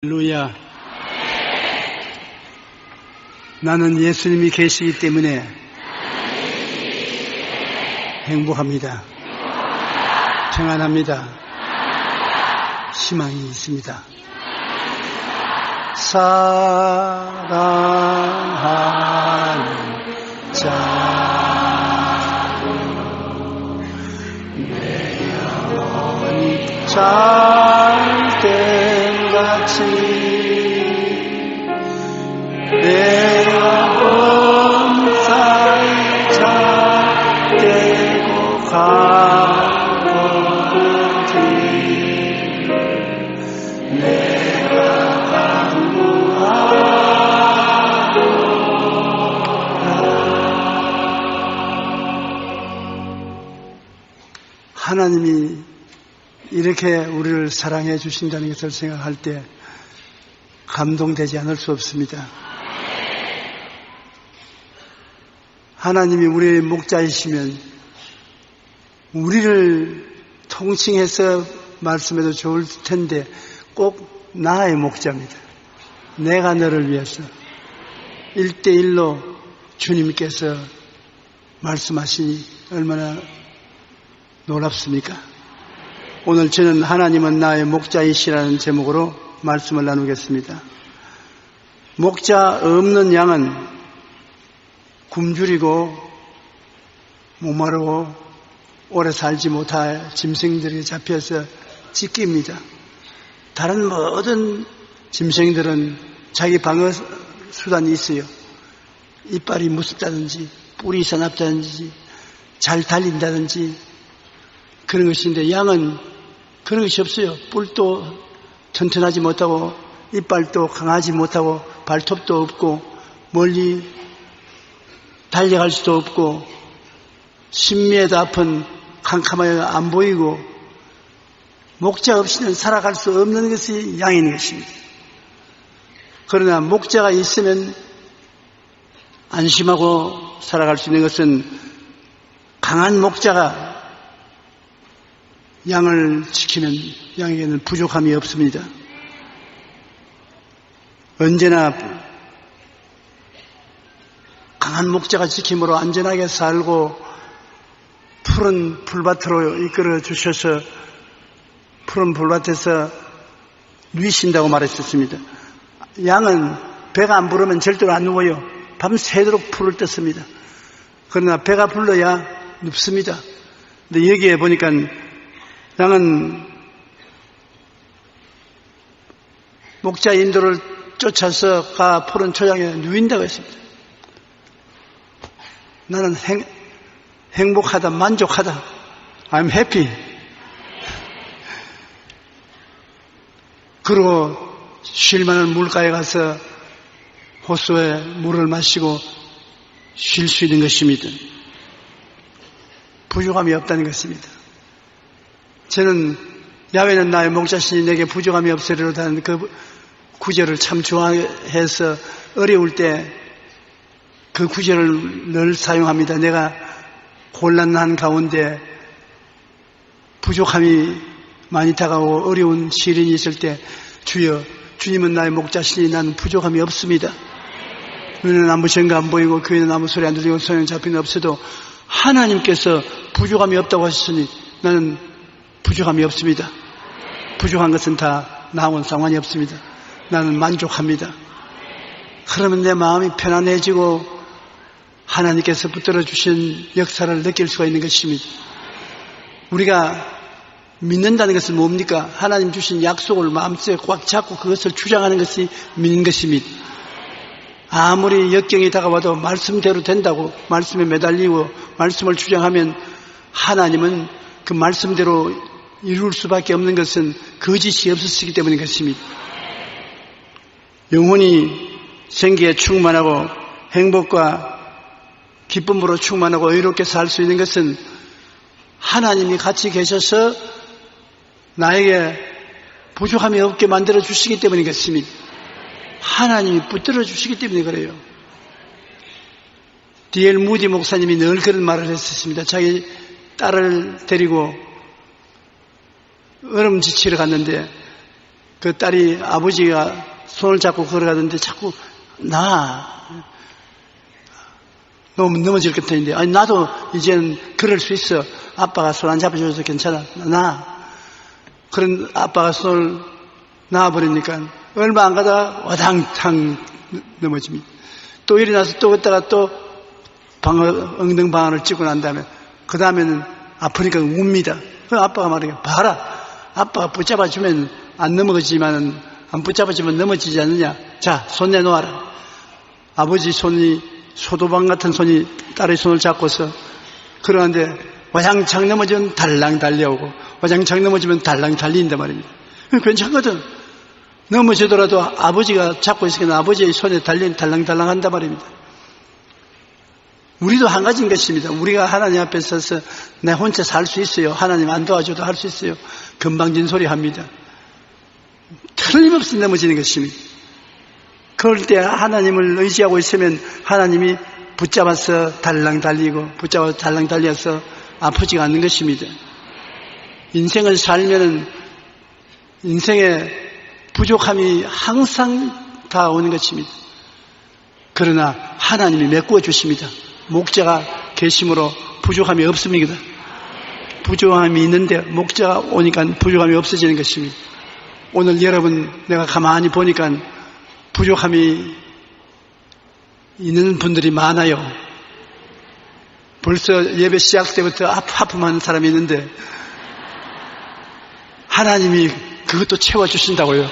할렐루야. 나는 예수님이 계시기 때문에 행복합니다. 평안합니다. 희망이 있습니다. 사랑하는 자, 내 영혼이 잘된 같이 내가 범사에 잘되고 가거든 내가 강구하노라. 하나님이 이렇게 우리를 사랑해 주신다는 것을 생각할 때 감동되지 않을 수 없습니다. 하나님이 우리의 목자이시면 우리를 통칭해서 말씀해도 좋을 텐데 꼭 나의 목자입니다. 내가 너를 위해서 1대1로 주님께서 말씀하시니 얼마나 놀랍습니까? 오늘 저는 하나님은 나의 목자이시라는 제목으로 말씀을 나누겠습니다. 목자 없는 양은 굶주리고 목마르고 오래 살지 못할 짐승들이 잡혀서 찢깁니다. 다른 모든 짐승들은 자기 방어 수단이 있어요. 이빨이 무섭다든지 뿔이 사납다든지 잘 달린다든지 그런 것인데 양은 그런 것이 없어요. 뿔도 튼튼하지 못하고 이빨도 강하지 못하고 발톱도 없고 멀리 달려갈 수도 없고 10m 앞은 캄캄하여 안 보이고 목자 없이는 살아갈 수 없는 것이 양인 것입니다. 그러나 목자가 있으면 안심하고 살아갈 수 있는 것은 강한 목자가 양을 지키면 양에게는 부족함이 없습니다. 언제나 강한 목자가 지킴으로 안전하게 살고 푸른 풀밭으로 이끌어 주셔서 푸른 풀밭에서 누이신다고 말했었습니다. 양은 배가 안 부르면 절대로 안 누워요. 밤새도록 풀을 뜯습니다. 그러나 배가 불러야 눕습니다. 근데 여기에 보니까 양은 목자 인도를 쫓아서 가 푸른 초장에 누인다고 했습니다. 나는 행복하다, 만족하다. I'm happy. 그리고 쉴 만한 물가에 가서 호수에 물을 마시고 쉴 수 있는 것입니다. 부족함이 없다는 것입니다. 저는 야훼는 나의 목자시니 내게 부족함이 없으리로다는 그 구절을 참 좋아해서 어려울 때 그 구절을 늘 사용합니다. 내가 곤란한 가운데 부족함이 많이 다가오고 어려운 시련이 있을 때 주여 주님은 나의 목자시니 나는 부족함이 없습니다. 눈에는 아무 증거 안 보이고 귀에는 아무 소리 안 들리고 손에 잡히는 없어도 하나님께서 부족함이 없다고 하셨으니 나는 부족함이 없습니다. 부족한 것은 다 나하고는 상관이 없습니다. 나는 만족합니다. 그러면 내 마음이 편안해지고 하나님께서 붙들어 주신 역사를 느낄 수가 있는 것입니다. 우리가 믿는다는 것은 뭡니까? 하나님 주신 약속을 마음속에 꽉 잡고 그것을 주장하는 것이 믿는 것입니다. 아무리 역경이 다가와도 말씀대로 된다고 말씀에 매달리고 말씀을 주장하면 하나님은 그 말씀대로 이룰 수밖에 없는 것은 거짓이 없으시기 때문인 것입니다. 영혼이 생기에 충만하고 행복과 기쁨으로 충만하고 의롭게 살 수 있는 것은 하나님이 같이 계셔서 나에게 부족함이 없게 만들어 주시기 때문인 것입니다. 하나님이 붙들어 주시기 때문에 그래요. D.L. 무디 목사님이 늘 그런 말을 했었습니다. 자기 딸을 데리고 얼음 지치러 갔는데 그 딸이 아버지가 손을 잡고 걸어가던데 자꾸 너무 넘어질 것 같은데, 아니 나도 이제는 걸을 수 있어. 아빠가 손 안 잡아줘서 괜찮아. 그런 아빠가 손을 놔버리니까 얼마 안 가다가 와당탕 넘어집니다. 또 일어나서 또 걷다가 또 엉덩방아를 찍고 난 다음에 그 다음에는 아프니까 웁니다. 그 아빠가 말해요. 봐라, 아빠가 붙잡아주면 안 넘어지지만은 안 붙잡아주면 넘어지지 않느냐. 자, 손 내놓아라. 아버지 손이 소도방 같은 손이 딸의 손을 잡고서 그러는데 와장창 넘어지면 달랑 달려오고 와장창 넘어지면 달랑 달린단 말입니다. 괜찮거든. 넘어지더라도 아버지가 잡고 있으니까 아버지의 손에 달랑달랑 한단 말입니다. 우리도 한 가지인 것입니다. 우리가 하나님 앞에 서서 내 혼자 살 수 있어요. 하나님 안 도와줘도 할 수 있어요. 금방진 소리 합니다. 틀림없이 넘어지는 것입니다. 그럴 때 하나님을 의지하고 있으면 하나님이 붙잡아서 달랑 달리고 붙잡아서 달랑 달려서 아프지가 않는 것입니다. 인생을 살면은 인생에 부족함이 항상 다 오는 것입니다. 그러나 하나님이 메꾸어 주십니다. 목자가 계심으로 부족함이 없습니다. 부족함이 있는데 목자가 오니까 부족함이 없어지는 것입니다. 오늘 여러분 내가 가만히 보니까 부족함이 있는 분들이 많아요. 벌써 예배 시작 때부터 하품하는 사람이 있는데 하나님이 그것도 채워주신다고요.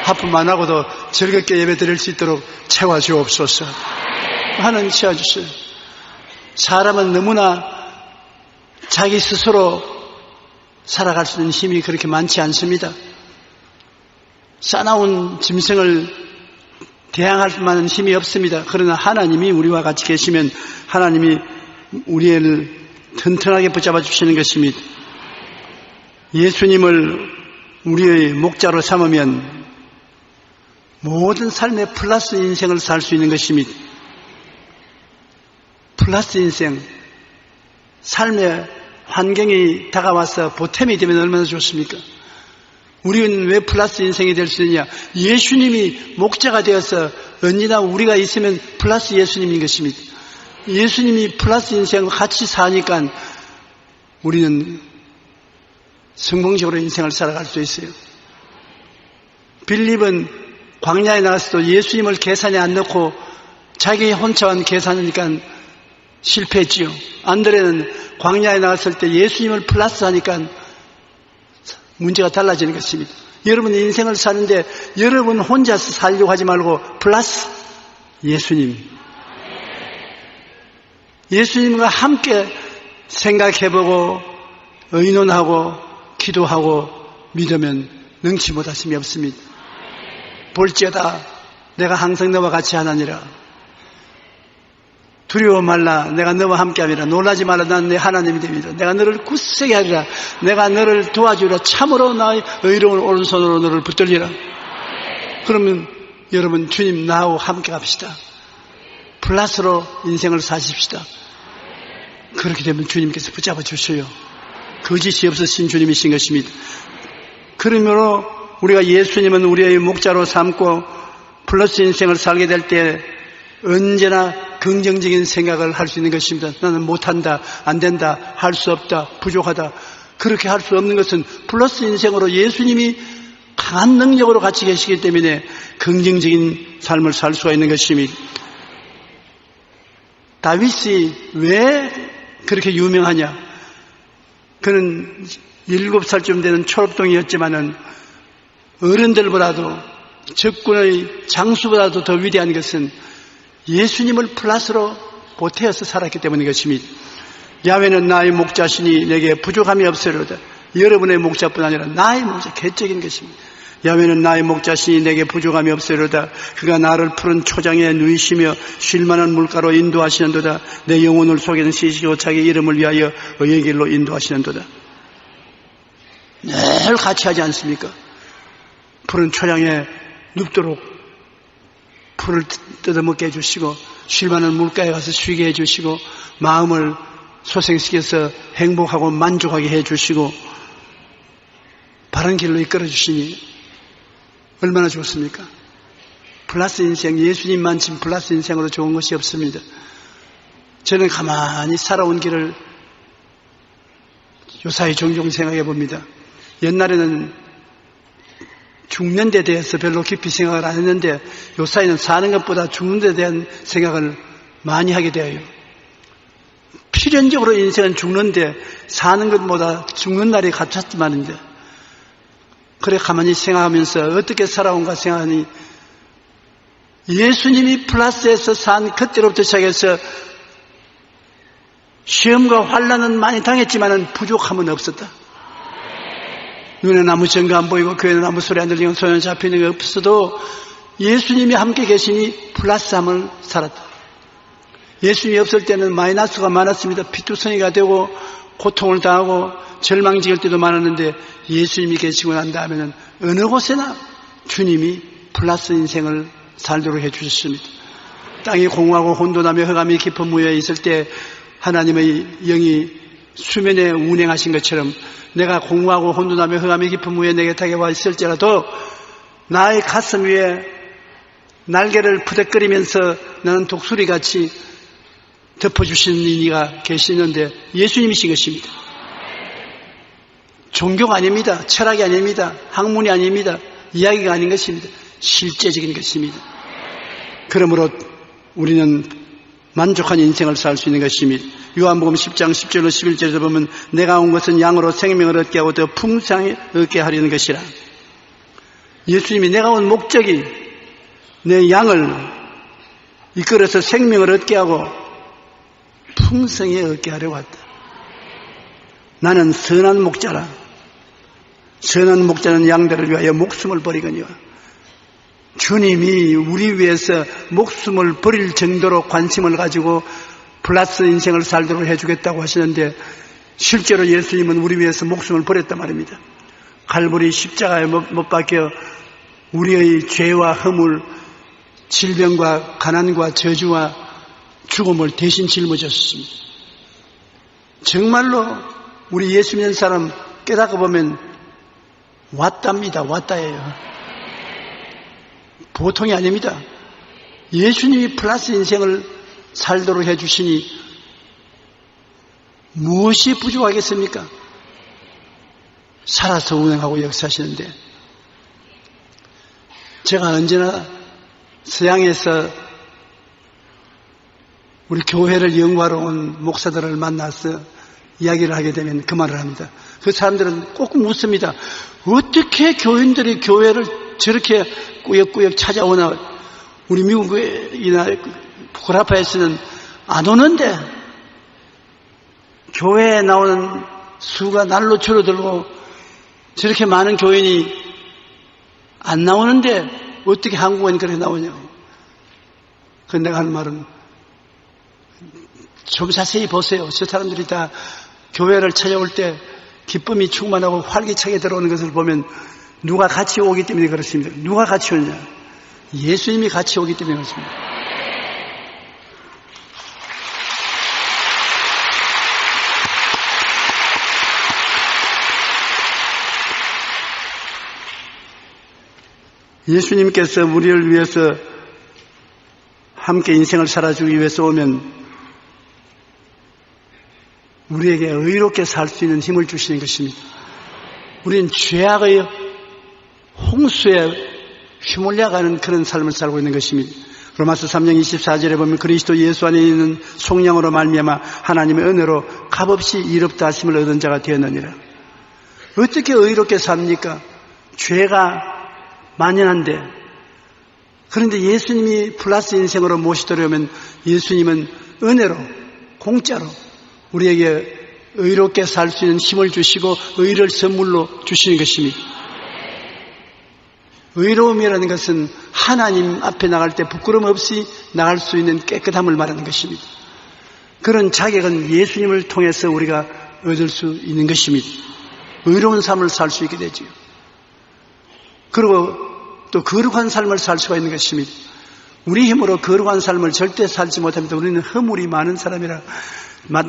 하품 안 하고도 즐겁게 예배 드릴 수 있도록 채워주옵소서. 하나님 채워주세요. 사람은 너무나 자기 스스로 살아갈 수 있는 힘이 그렇게 많지 않습니다. 싸나운 짐승을 대항할 만한 힘이 없습니다. 그러나 하나님이 우리와 같이 계시면 하나님이 우리를 튼튼하게 붙잡아 주시는 것입니다. 예수님을 우리의 목자로 삼으면 모든 삶의 플러스 인생을 살 수 있는 것입니다. 플러스 인생, 삶의 환경이 다가와서 보탬이 되면 얼마나 좋습니까? 우리는 왜 플러스 인생이 될 수 있느냐? 예수님이 목자가 되어서 언제나 우리가 있으면 플러스 예수님인 것입니다. 예수님이 플러스 인생을 같이 사니까 우리는 성공적으로 인생을 살아갈 수 있어요. 빌립은 광야에 나가서도 예수님을 계산에 안 넣고 자기 혼자만 계산하니까 실패했지요. 안드레는 광야에 나갔을 때 예수님을 플러스 하니까 문제가 달라지는 것입니다. 여러분 인생을 사는데 여러분 혼자서 살려고 하지 말고 플러스 예수님과 함께 생각해보고 의논하고 기도하고 믿으면 능치 못하심이 없습니다. 볼지어다 내가 항상 너와 같이 하나니라. 두려워 말라. 내가 너와 함께함이라. 놀라지 말라. 난 내 하나님이 됩니다. 내가 너를 굳세게 하리라. 내가 너를 도와주리라. 참으로 나의 의로운 오른손으로 너를 붙들리라. 그러면 여러분 주님 나하고 함께 갑시다. 플러스로 인생을 사십시다. 그렇게 되면 주님께서 붙잡아 주셔요. 거짓이 없으신 주님이신 것입니다. 그러므로 우리가 예수님은 우리의 목자로 삼고 플러스 인생을 살게 될 때 언제나 긍정적인 생각을 할 수 있는 것입니다. 나는 못한다, 안 된다, 할 수 없다, 부족하다. 그렇게 할 수 없는 것은 플러스 인생으로 예수님이 강한 능력으로 같이 계시기 때문에 긍정적인 삶을 살 수가 있는 것입니다. 다윗이 왜 그렇게 유명하냐? 그는 7살쯤 되는 초록동이었지만은 어른들보다도 적군의 장수보다도 더 위대한 것은 예수님을 플러스로 보태어서 살았기 때문인 것입니다. 야훼는 나의 목자시니 내게 부족함이 없으리로다. 여러분의 목자뿐 아니라 나의 목자, 개적인 것입니다. 야훼는 나의 목자시니 내게 부족함이 없으리로다. 그가 나를 푸른 초장에 누이시며 쉴만한 물가로 인도하시는도다. 내 영혼을 속이는 시시고 자기 이름을 위하여 의의 길로 인도하시는도다. 늘 같이 하지 않습니까? 푸른 초장에 눕도록 풀을 뜯어먹게 해주시고 쉴만한 물가에 가서 쉬게 해주시고 마음을 소생시켜서 행복하고 만족하게 해주시고 바른 길로 이끌어 주시니 얼마나 좋습니까? 플러스 인생, 예수님만 지금 플러스 인생으로 좋은 것이 없습니다. 저는 가만히 살아온 길을 요사이 종종 생각해 봅니다. 옛날에는 죽는 데 대해서 별로 깊이 생각을 안 했는데 요사이는 사는 것보다 죽는 데 대한 생각을 많이 하게 되어요. 필연적으로 인생은 죽는데 사는 것보다 죽는 날이 같았지만인데 그래 가만히 생각하면서 어떻게 살아온가 생각하니 예수님이 플러스에서 산 그때로부터 시작해서 시험과 환난은 많이 당했지만 부족함은 없었다. 눈에 아무 증거 안 보이고 귀에는 아무 소리 안 들리고 손에 잡히는 게 없어도 예수님이 함께 계시니 플러스함을 살았다. 예수님이 없을 때는 마이너스가 많았습니다. 피투성이가 되고 고통을 당하고 절망지을 때도 많았는데 예수님이 계시고 난 다음에는 어느 곳에나 주님이 플러스 인생을 살도록 해주셨습니다. 땅이 공허하고 혼돈하며 흑암이 깊은 무에 있을 때 하나님의 영이 수면에 운행하신 것처럼 내가 공허하고 혼돈하며 흑암이 깊은 무에 내게 다가와 있을지라도 나의 가슴 위에 날개를 푸덕거리면서 나는 독수리같이 덮어주시는 이가 계시는데 예수님이신 것입니다. 종교가 아닙니다. 철학이 아닙니다. 학문이 아닙니다. 이야기가 아닌 것입니다. 실제적인 것입니다. 그러므로 우리는 만족한 인생을 살 수 있는 것입니다. 요한복음 10장 10절로 11절에서 보면 내가 온 것은 양으로 생명을 얻게 하고 더 풍성히 얻게 하려는 것이라. 예수님이 내가 온 목적이 내 양을 이끌어서 생명을 얻게 하고 풍성히 얻게 하려고 했다. 나는 선한 목자라. 선한 목자는 양들을 위하여 목숨을 버리거니와. 주님이 우리 위해서 목숨을 버릴 정도로 관심을 가지고 플러스 인생을 살도록 해주겠다고 하시는데 실제로 예수님은 우리 위해서 목숨을 버렸단 말입니다. 갈보리 십자가에 못 박혀 우리의 죄와 허물, 질병과 가난과 저주와 죽음을 대신 짊어졌습니다. 정말로 우리 예수 믿는 사람 깨닫고 보면 왔답니다. 왔다예요. 보통이 아닙니다. 예수님이 플러스 인생을 살도록 해주시니 무엇이 부족하겠습니까? 살아서 운행하고 역사하시는데 제가 언제나 서양에서 우리 교회를 연구하러 온 목사들을 만나서 이야기를 하게 되면 그 말을 합니다. 그 사람들은 꼭 묻습니다. 어떻게 교인들이 교회를 저렇게 꾸역꾸역 찾아오나. 우리 미국이나 구라파에서는 안 오는데 교회에 나오는 수가 날로 줄어들고 저렇게 많은 교인이 안 나오는데 어떻게 한국은 그렇게 나오냐고. 그런데 내가 하는 말은 좀 자세히 보세요. 저 사람들이 다 교회를 찾아올 때 기쁨이 충만하고 활기차게 들어오는 것을 보면 누가 같이 오기 때문에 그렇습니다. 누가 같이 오냐? 예수님이 같이 오기 때문에 그렇습니다. 예수님께서 우리를 위해서 함께 인생을 살아주기 위해서 오면 우리에게 의롭게 살 수 있는 힘을 주시는 것입니다. 우리는 죄악의 홍수에 휘몰려가는 그런 삶을 살고 있는 것입니다. 로마서 3장 24절에 보면 그리스도 예수 안에 있는 속량으로 말미암아 하나님의 은혜로 값없이 의롭다 하심을 얻은 자가 되었느니라. 어떻게 의롭게 삽니까? 죄가 만연한데. 그런데 예수님이 플러스 인생으로 모시더라면 예수님은 은혜로 공짜로 우리에게 의롭게 살 수 있는 힘을 주시고 의를 선물로 주시는 것입니다. 의로움이라는 것은 하나님 앞에 나갈 때 부끄럼 없이 나갈 수 있는 깨끗함을 말하는 것입니다. 그런 자격은 예수님을 통해서 우리가 얻을 수 있는 것입니다. 의로운 삶을 살 수 있게 되죠. 그리고 또 거룩한 삶을 살 수가 있는 것입니다. 우리 힘으로 거룩한 삶을 절대 살지 못합니다. 우리는 허물이 많은 사람이라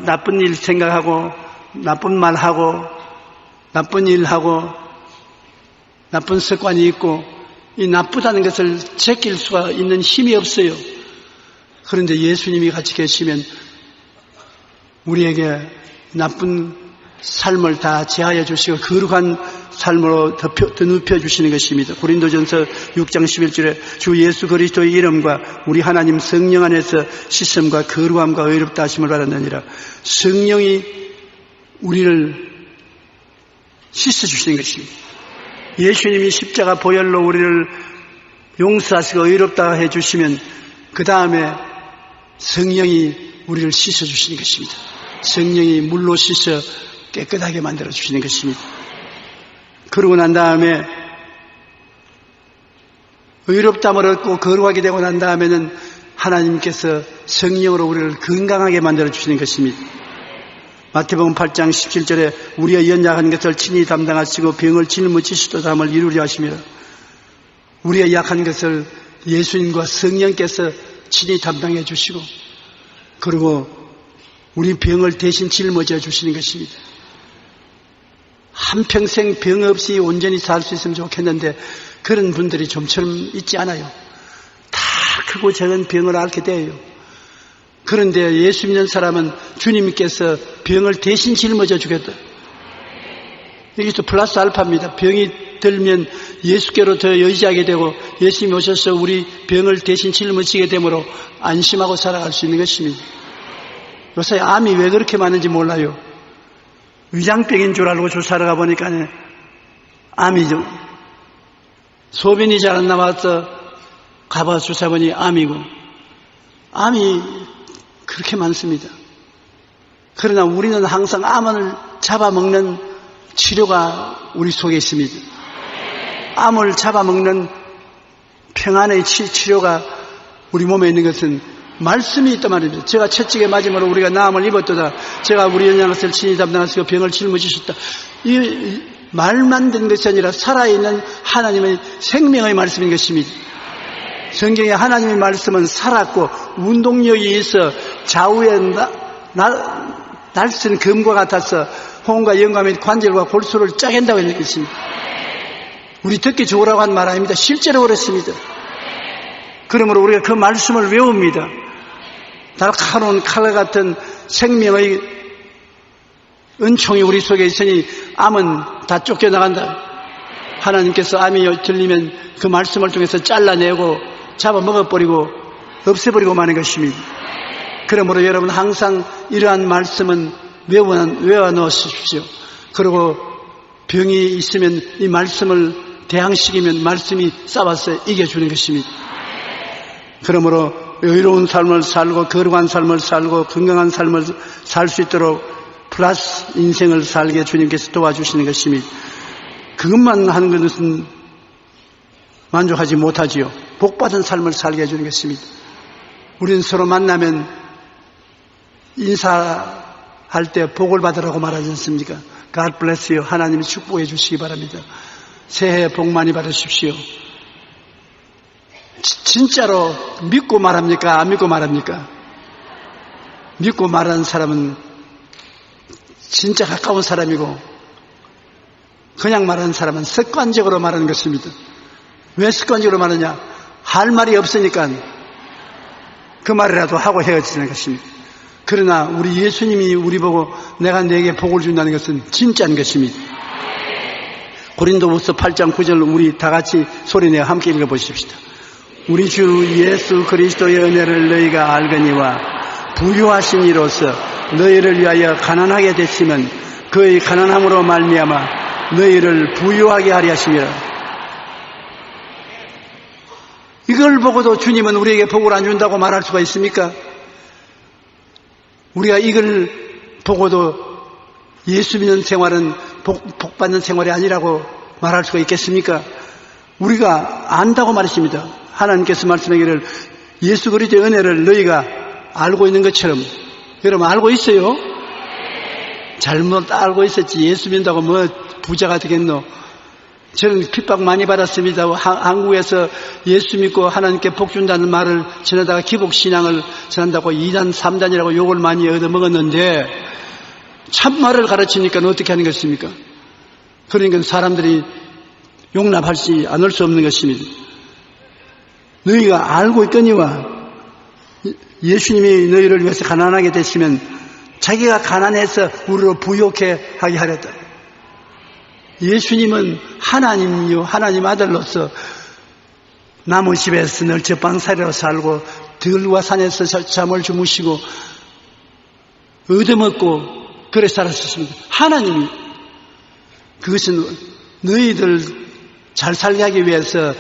나쁜 일 생각하고 나쁜 말하고 나쁜 일하고 나쁜 습관이 있고 이 나쁘다는 것을 제낄 수가 있는 힘이 없어요. 그런데 예수님이 같이 계시면 우리에게 나쁜 삶을 다 제하여 주시고 거룩한 삶으로 더 눕혀주시는 것입니다. 고린도전서 6장 11절에 주 예수 그리스도의 이름과 우리 하나님 성령 안에서 씻음과 거룩함과 의롭다 하심을 받았느니라. 성령이 우리를 씻어주시는 것입니다. 예수님이 십자가 보혈로 우리를 용서하시고 의롭다 해주시면 그 다음에 성령이 우리를 씻어주시는 것입니다. 성령이 물로 씻어 깨끗하게 만들어주시는 것입니다. 그러고 난 다음에 의롭다함을 얻고 거룩하게 되고 난 다음에는 하나님께서 성령으로 우리를 건강하게 만들어주시는 것입니다. 마태복음 8장 17절에 우리의 연약한 것을 친히 담당하시고 병을 짊어지시도 담을 이루려 하시며 우리의 약한 것을 예수님과 성령께서 친히 담당해 주시고 그리고 우리 병을 대신 짊어져 주시는 것입니다. 한평생 병 없이 온전히 살 수 있으면 좋겠는데 그런 분들이 좀처럼 있지 않아요. 다 크고 작은 병을 앓게 돼요. 그런데 예수 믿는 사람은 주님께서 병을 대신 짊어져 주겠다. 이게 또 플러스 알파입니다. 병이 들면 예수께로 더 의지하게 되고 예수님이 오셔서 우리 병을 대신 짊어지게 되므로 안심하고 살아갈 수 있는 것입니다. 요새 암이 왜 그렇게 많은지 몰라요. 위장병인 줄 알고 조사를 가보니까 암이죠. 소변이 잘 안 나와서 가봐서 조사해보니 암이고 암이 그렇게 많습니다. 그러나 우리는 항상 암을 잡아먹는 치료가 우리 속에 있습니다. 암을 잡아먹는 평안의 치료가 우리 몸에 있는 것은 말씀이 있단 말입니다. 제가 채찍에 맞음으로 우리가 나음을 입었도다. 제가 우리 연약한 것을 친히 담당하시고 병을 짊어지셨다. 이 말만 된 것이 아니라 살아있는 하나님의 생명의 말씀인 것입니다. 성경에 하나님의 말씀은 살았고 운동력이 있어 좌우에 날쌘 금과 같아서 혼과 영과 및 관절과 골수를 짜낸다고 했는 것입니다. 우리 듣기 좋으라고 한 말 아닙니다. 실제로 그렇습니다. 그러므로 우리가 그 말씀을 외웁니다. 날카로운 칼 같은 생명의 은총이 우리 속에 있으니 암은 다 쫓겨나간다. 하나님께서 암이 들리면 그 말씀을 통해서 잘라내고 잡아먹어버리고 없애버리고 마는 것입니다. 그러므로 여러분 항상 이러한 말씀은 외워 넣으십시오. 그리고 병이 있으면 이 말씀을 대항시키면 말씀이 싸워서 이겨주는 것입니다. 그러므로 의로운 삶을 살고 거룩한 삶을 살고 건강한 삶을 살 수 있도록 플러스 인생을 살게 주님께서 도와주시는 것입니다. 그것만 하는 것은 만족하지 못하지요. 복받은 삶을 살게 해주는 것입니다. 우리는 서로 만나면 인사할 때 복을 받으라고 말하지 않습니까? God bless you. 하나님이 축복해 주시기 바랍니다. 새해 복 많이 받으십시오. 진짜로 믿고 말합니까? 안 믿고 말합니까? 믿고 말하는 사람은 진짜 가까운 사람이고 그냥 말하는 사람은 습관적으로 말하는 것입니다. 왜 습관적으로 말하냐? 할 말이 없으니까 그 말이라도 하고 헤어지는 것입니다. 그러나 우리 예수님이 우리 보고 내가 내게 복을 준다는 것은 진짜인 것입니다. 고린도후서 8장 9절 우리 다 같이 소리내어 함께 읽어보십시오. 우리 주 예수 그리스도의 은혜를 너희가 알거니와 부유하신 이로서 너희를 위하여 가난하게 되시면 그의 가난함으로 말미암아 너희를 부유하게 하려 하심이라. 이걸 보고도 주님은 우리에게 복을 안 준다고 말할 수가 있습니까? 우리가 이걸 보고도 예수 믿는 생활은 복 받는 생활이 아니라고 말할 수가 있겠습니까? 우리가 안다고 말했습니다. 하나님께서 말씀하기를 예수 그리스도의 은혜를 너희가 알고 있는 것처럼. 여러분 알고 있어요? 잘못 알고 있었지. 예수 믿는다고 뭐 부자가 되겠노? 저는 핍박 많이 받았습니다. 한국에서 예수 믿고 하나님께 복 준다는 말을 전하다가 기복신앙을 전한다고 2단 3단이라고 욕을 많이 얻어먹었는데 참말을 가르치니까 어떻게 하는 것입니까? 그러니까 사람들이 용납하지 않을 수 없는 것입니다. 너희가 알고 있거니와 예수님이 너희를 위해서 가난하게 되시면 자기가 가난해서 우리로 부욕해 하게 하렸다. 예수님은 하나님이요 하나님 아들로서 나무 집에서 늘 적방살이로 살고 들과 산에서 잠을 주무시고 얻어먹고 그래 살았습니다. 하나님이 그것은 너희들 잘 살게 하기 위해서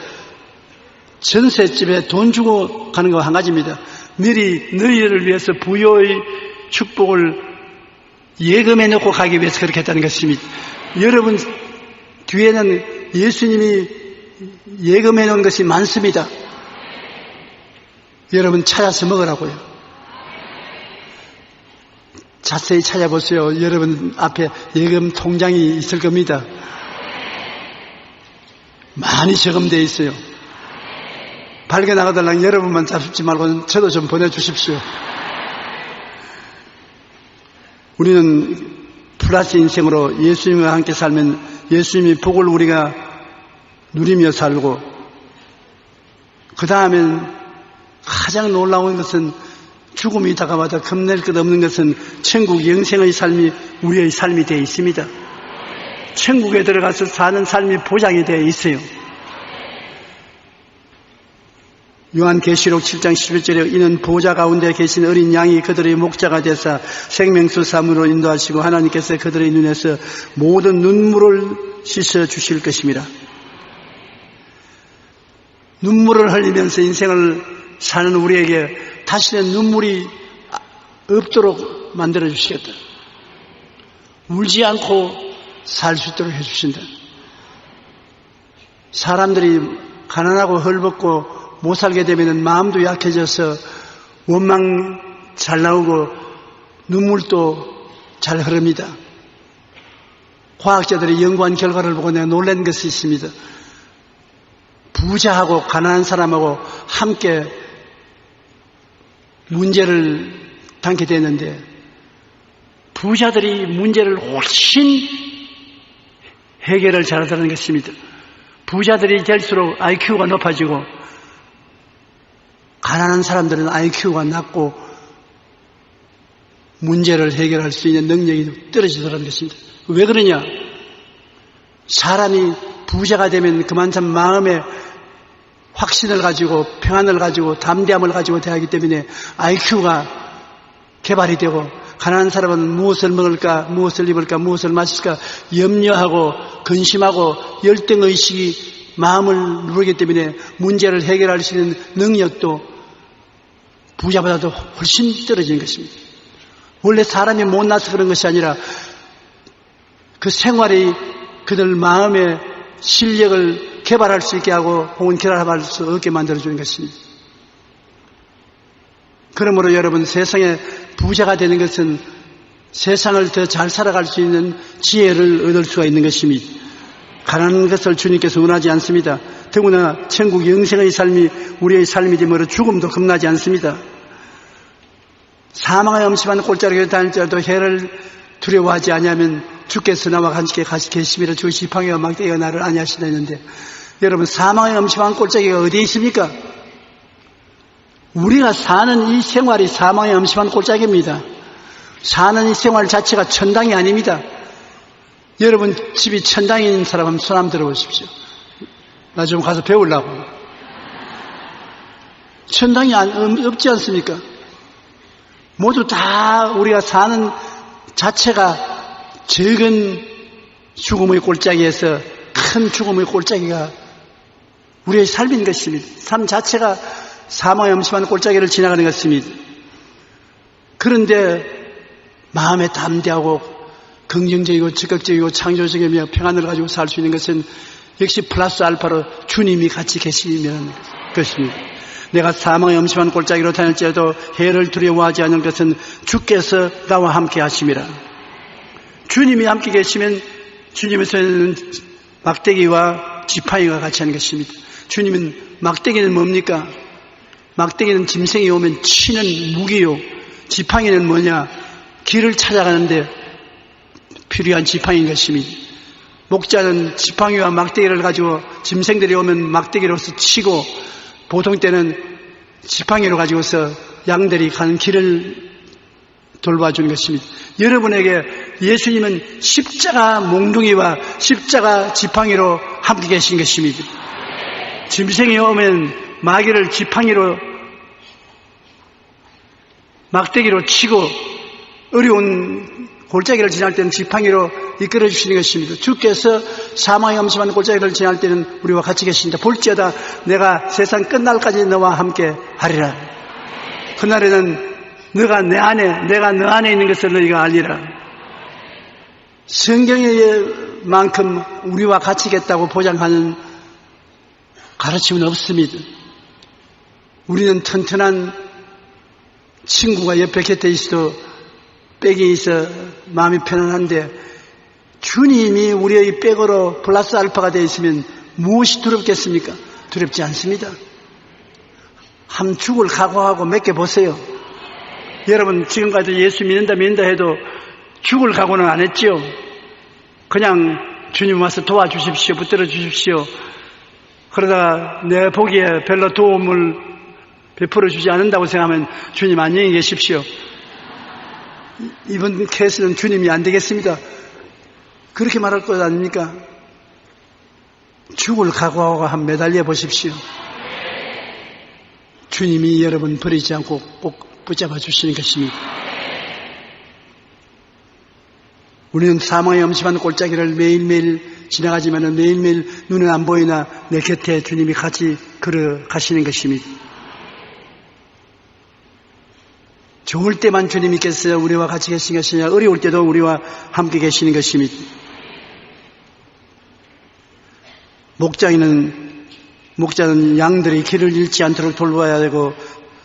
전셋집에 돈 주고 가는 거 한 가지입니다. 미리 너희를 위해서 부요의 축복을 예금해 놓고 가기 위해서 그렇게 했다는 것입니다. 여러분 뒤에는 예수님이 예금해 놓은 것이 많습니다. 여러분 찾아서 먹으라고요. 자세히 찾아보세요. 여러분 앞에 예금 통장이 있을 겁니다. 많이 저금되어 있어요. 발견나가달라고 여러분만 잡지 말고 저도 좀 보내주십시오. 우리는 플러스 인생으로 예수님과 함께 살면 예수님의 복을 우리가 누리며 살고, 그 다음엔 가장 놀라운 것은 죽음이 다가와도 겁낼 것 없는 것은 천국 영생의 삶이 우리의 삶이 되어 있습니다. 천국에 들어가서 사는 삶이 보장이 되어 있어요. 요한계시록 7장 11절에 이는 보좌 가운데 계신 어린 양이 그들의 목자가 되사 생명수 사무로 인도하시고 하나님께서 그들의 눈에서 모든 눈물을 씻어 주실 것입니다. 눈물을 흘리면서 인생을 사는 우리에게 다시는 눈물이 없도록 만들어 주시겠다. 울지 않고 살 수 있도록 해 주신다. 사람들이 가난하고 헐벗고 못 살게 되면 마음도 약해져서 원망 잘 나오고 눈물도 잘 흐릅니다. 과학자들이 연구한 결과를 보고 내가 놀란 것이 있습니다. 부자하고 가난한 사람하고 함께 문제를 당게 되는데 부자들이 문제를 훨씬 해결을 잘하다는 것입니다. 부자들이 될수록 IQ가 높아지고 가난한 사람들은 IQ가 낮고 문제를 해결할 수 있는 능력이 떨어지더라는 것입니다. 왜 그러냐? 사람이 부자가 되면 그만큼 마음에 확신을 가지고 평안을 가지고 담대함을 가지고 대하기 때문에 IQ가 개발이 되고, 가난한 사람은 무엇을 먹을까, 무엇을 입을까, 무엇을 마실까 염려하고 근심하고 열등의식이 마음을 누르기 때문에 문제를 해결할 수 있는 능력도 부자보다도 훨씬 떨어지는 것입니다. 원래 사람이 못나서 그런 것이 아니라 그 생활이 그들 마음의 실력을 개발할 수 있게 하고 혹은 개발할 수 없게 만들어주는 것입니다. 그러므로 여러분, 세상에 부자가 되는 것은 세상을 더 잘 살아갈 수 있는 지혜를 얻을 수가 있는 것입니다. 가난한 것을 주님께서 원하지 않습니다. 더구나 천국 영생의 삶이 우리의 삶이 되므로 죽음도 겁나지 않습니다. 사망의 엄심한 골짜기에 다닐지라도 해를 두려워하지 아니하면 주께서 나와 함께 계시미라. 주 지팡이와 막대기가 나를 안위하시다 했는데, 여러분, 사망의 엄심한 골짜기가 어디에 있습니까? 우리가 사는 이 생활이 사망의 엄심한 골짜기입니다. 사는 이 생활 자체가 천당이 아닙니다. 여러분 집이 천당인 사람 한번 손 한번 들어보십시오. 나 좀 가서 배우려고. 천당이 없지 않습니까? 모두 다 우리가 사는 자체가 적은 죽음의 골짜기에서 큰 죽음의 골짜기가 우리의 삶인 것입니다. 삶 자체가 사망의 엄심한 골짜기를 지나가는 것입니다. 그런데 마음에 담대하고 긍정적이고 적극적이고 창조적이며 평안을 가지고 살 수 있는 것은 역시 플러스 알파로 주님이 같이 계시면 것입니다. 내가 사망의 엄심한 골짜기로 다닐지라도 해를 두려워하지 않을 것은 주께서 나와 함께 하심이라. 주님이 함께 계시면 주님에서는 막대기와 지팡이가 같이 하는 것입니다. 주님은, 막대기는 뭡니까? 막대기는 짐승이 오면 치는 무기요. 지팡이는 뭐냐? 길을 찾아가는데 필요한 지팡이인 것입니다. 목자는 지팡이와 막대기를 가지고 짐승들이 오면 막대기로서 치고 보통 때는 지팡이로 가지고서 양들이 가는 길을 돌봐주는 것입니다. 여러분에게 예수님은 십자가 몽둥이와 십자가 지팡이로 함께 계신 것입니다. 짐승이 오면 마귀를 지팡이로 막대기로 치고 어려운 골짜기를 지날 때는 지팡이로 이끌어 주시는 것입니다. 주께서 사망의 엄심한 골짜기를 지날 때는 우리와 같이 계신다. 볼지어다 내가 세상 끝날까지 너와 함께 하리라. 그날에는 너가 내 안에, 내가 너 안에 있는 것을 너희가 알리라. 성경의 만큼 우리와 같이 겠다고 보장하는 가르침은 없습니다. 우리는 튼튼한 친구가 옆에 곁에 있어도 백이 있어 마음이 편안한데 주님이 우리의 백으로 플러스 알파가 되어 있으면 무엇이 두렵겠습니까? 두렵지 않습니다. 한 죽을 각오하고 맡겨보세요. 여러분 지금까지 예수 믿는다 해도 죽을 각오는 안 했지요. 그냥 주님 와서 도와주십시오. 붙들어 주십시오. 그러다가 내 보기에 별로 도움을 베풀어 주지 않는다고 생각하면 주님 안녕히 계십시오. 이번 케이스는 주님이 안 되겠습니다. 그렇게 말할 것 아닙니까? 죽을 각오하고 한번 매달려 보십시오. 주님이 여러분 버리지 않고 꼭 붙잡아 주시는 것입니다. 우리는 사망의 엄심한 골짜기를 매일매일 지나가지만 매일매일 눈에 안 보이나 내 곁에 주님이 같이 걸어가시는 것입니다. 좋을 때만 주님께서 우리와 같이 계신 것이냐, 어려울 때도 우리와 함께 계시는 것입니다. 목자는 양들이 길을 잃지 않도록 돌봐야 되고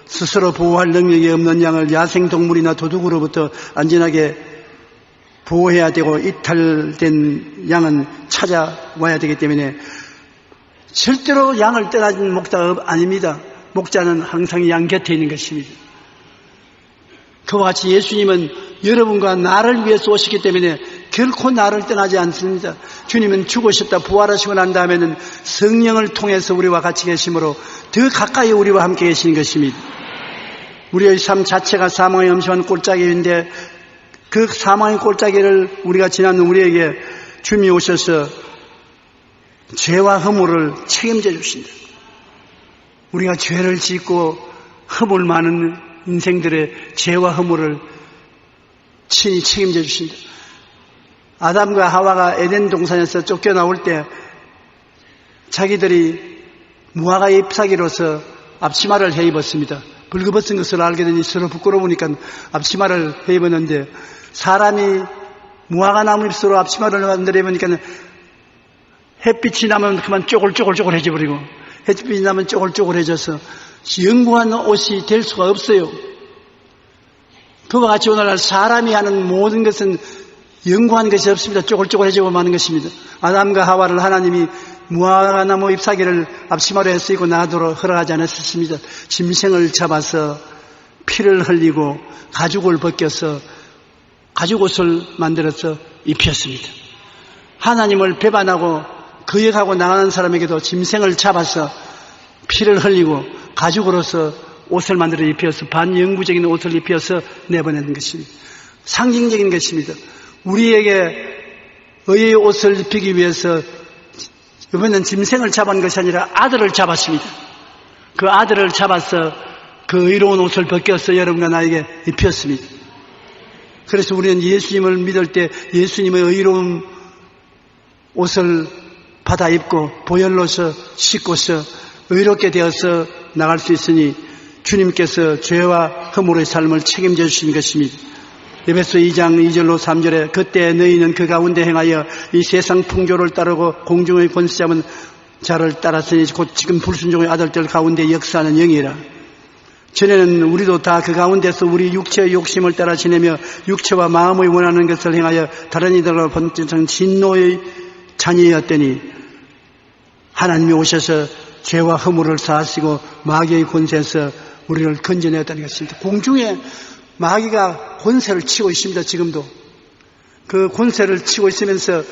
스스로 보호할 능력이 없는 양을 야생동물이나 도둑으로부터 안전하게 보호해야 되고 이탈된 양은 찾아와야 되기 때문에 절대로 양을 떠나진 목자가 아닙니다. 목자는 항상 양 곁에 있는 것입니다. 그와 같이 예수님은 여러분과 나를 위해서 오셨기 때문에 결코 나를 떠나지 않습니다. 주님은 죽으셨다 부활하시고 난 다음에는 성령을 통해서 우리와 같이 계심으로 더 가까이 우리와 함께 계시는 것입니다. 우리의 삶 자체가 사망의 엄심한 골짜기인데 그 사망의 골짜기를 우리가 지나는 우리에게 주님이 오셔서 죄와 허물을 책임져 주신다. 우리가 죄를 짓고 허물 많은 인생들의 죄와 허물을 친히 책임져 주신다. 아담과 하와가 에덴 동산에서 쫓겨나올 때 자기들이 무화과 잎사귀로서 앞치마를 해 입었습니다. 벌거벗은 것을 알게 되니 서로 부끄러우니까 앞치마를 해 입었는데 사람이 무화과 나무 잎으로 앞치마를 만들어 입으니까 햇빛이 나면 그만 쪼글쪼글해져 버리고 햇빛이 나면 쪼글쪼글해져서 영구한 옷이 될 수가 없어요. 그와 같이 오늘날 사람이 하는 모든 것은 영구한 것이 없습니다. 쪼글쪼글해지고 마는 것입니다. 아담과 하와를 하나님이 무화과나무 잎사귀를 앞치마로 쓰이고 나도록 허락하지 않았습니다. 짐승을 잡아서 피를 흘리고 가죽을 벗겨서 가죽옷을 만들어서 입혔습니다. 하나님을 배반하고 거역하고 나가는 사람에게도 짐승을 잡아서 피를 흘리고 가죽으로서 옷을 만들어 입혀서 반영구적인 옷을 입혀서 내보내는 것입니다. 상징적인 것입니다. 우리에게 의의 옷을 입히기 위해서 이번엔 짐승을 잡은 것이 아니라 아들을 잡았습니다. 그 아들을 잡아서 그 의로운 옷을 벗겨서 여러분과 나에게 입혔습니다. 그래서 우리는 예수님을 믿을 때 예수님의 의로운 옷을 받아 입고 보혈로서 씻고서 의롭게 되어서 나갈 수 있으니 주님께서 죄와 허물의 삶을 책임져 주신 것입니다. 에베소 2장 2절로 3절에 그때 너희는 그 가운데 행하여 이 세상 풍조를 따르고 공중의 권세 잡은 자를 따랐으니 곧 지금 불순종의 아들들 가운데 역사하는 영이라. 전에는 우리도 다 그 가운데서 우리 육체의 욕심을 따라 지내며 육체와 마음의 원하는 것을 행하여 다른 이들과 번쩍한 진노의 자녀였더니 하나님이 오셔서 죄와 허물을 사하시고 마귀의 권세에서 우리를 건져내었다는 것입니다. 공중에 마귀가 권세를 치고 있습니다. 지금도 그 권세를 치고 있으면서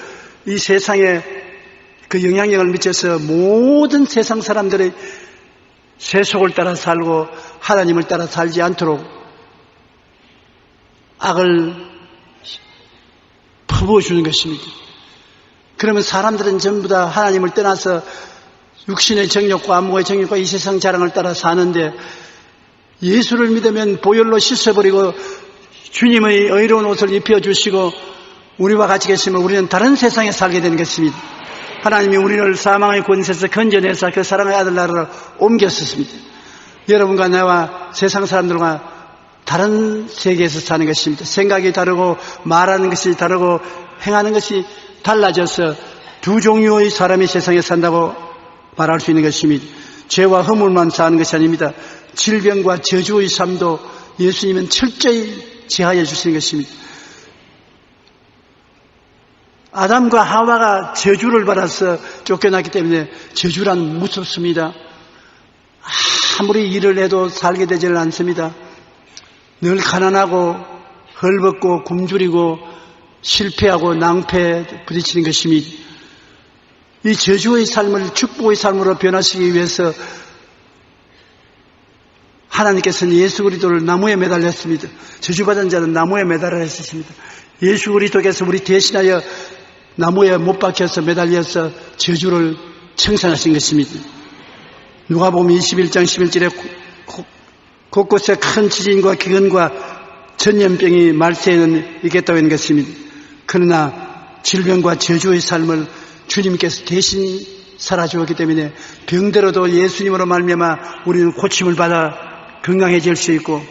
이 세상에 그 영향력을 미쳐서 모든 세상 사람들의 세속을 따라 살고 하나님을 따라 살지 않도록 악을 퍼부어주는 것입니다. 그러면 사람들은 전부 다 하나님을 떠나서 육신의 정욕과 안목의 정욕과 이 세상 자랑을 따라 사는데, 예수를 믿으면 보혈로 씻어버리고 주님의 의로운 옷을 입혀주시고 우리와 같이 계시면 우리는 다른 세상에 살게 되는 것입니다. 하나님이 우리를 사망의 권세에서 건져내서 그 사랑의 아들 나라로 옮겼습니다. 여러분과 나와 세상 사람들과 다른 세계에서 사는 것입니다. 생각이 다르고 말하는 것이 다르고 행하는 것이 달라져서 두 종류의 사람이 세상에 산다고 말할 수 있는 것입니다. 죄와 허물만 사는 것이 아닙니다. 질병과 저주의 삶도 예수님은 철저히 제하여 주시는 것입니다. 아담과 하와가 저주를 받아서 쫓겨났기 때문에 저주란 무섭습니다. 아무리 일을 해도 살게 되지는 않습니다. 늘 가난하고 헐벗고 굶주리고 실패하고 낭패에 부딪히는 것입니다. 이 저주의 삶을 축복의 삶으로 변화시키기 위해서 하나님께서는 예수 그리스도를 나무에 매달렸습니다. 저주받은 자는 나무에 매달아 했습니다. 예수 그리스도께서 우리 대신하여 나무에 못 박혀서 매달려서 저주를 청산하신 것입니다. 누가복음 21장 11절에 곳곳에 큰 지진과 기근과 전염병이 말세에는 있겠다고 하는 것입니다. 그러나 질병과 저주의 삶을 주님께서 대신 살아주었기 때문에 병들어도 예수님으로 말미암아 우리는 고침을 받아 건강해질 수 있고,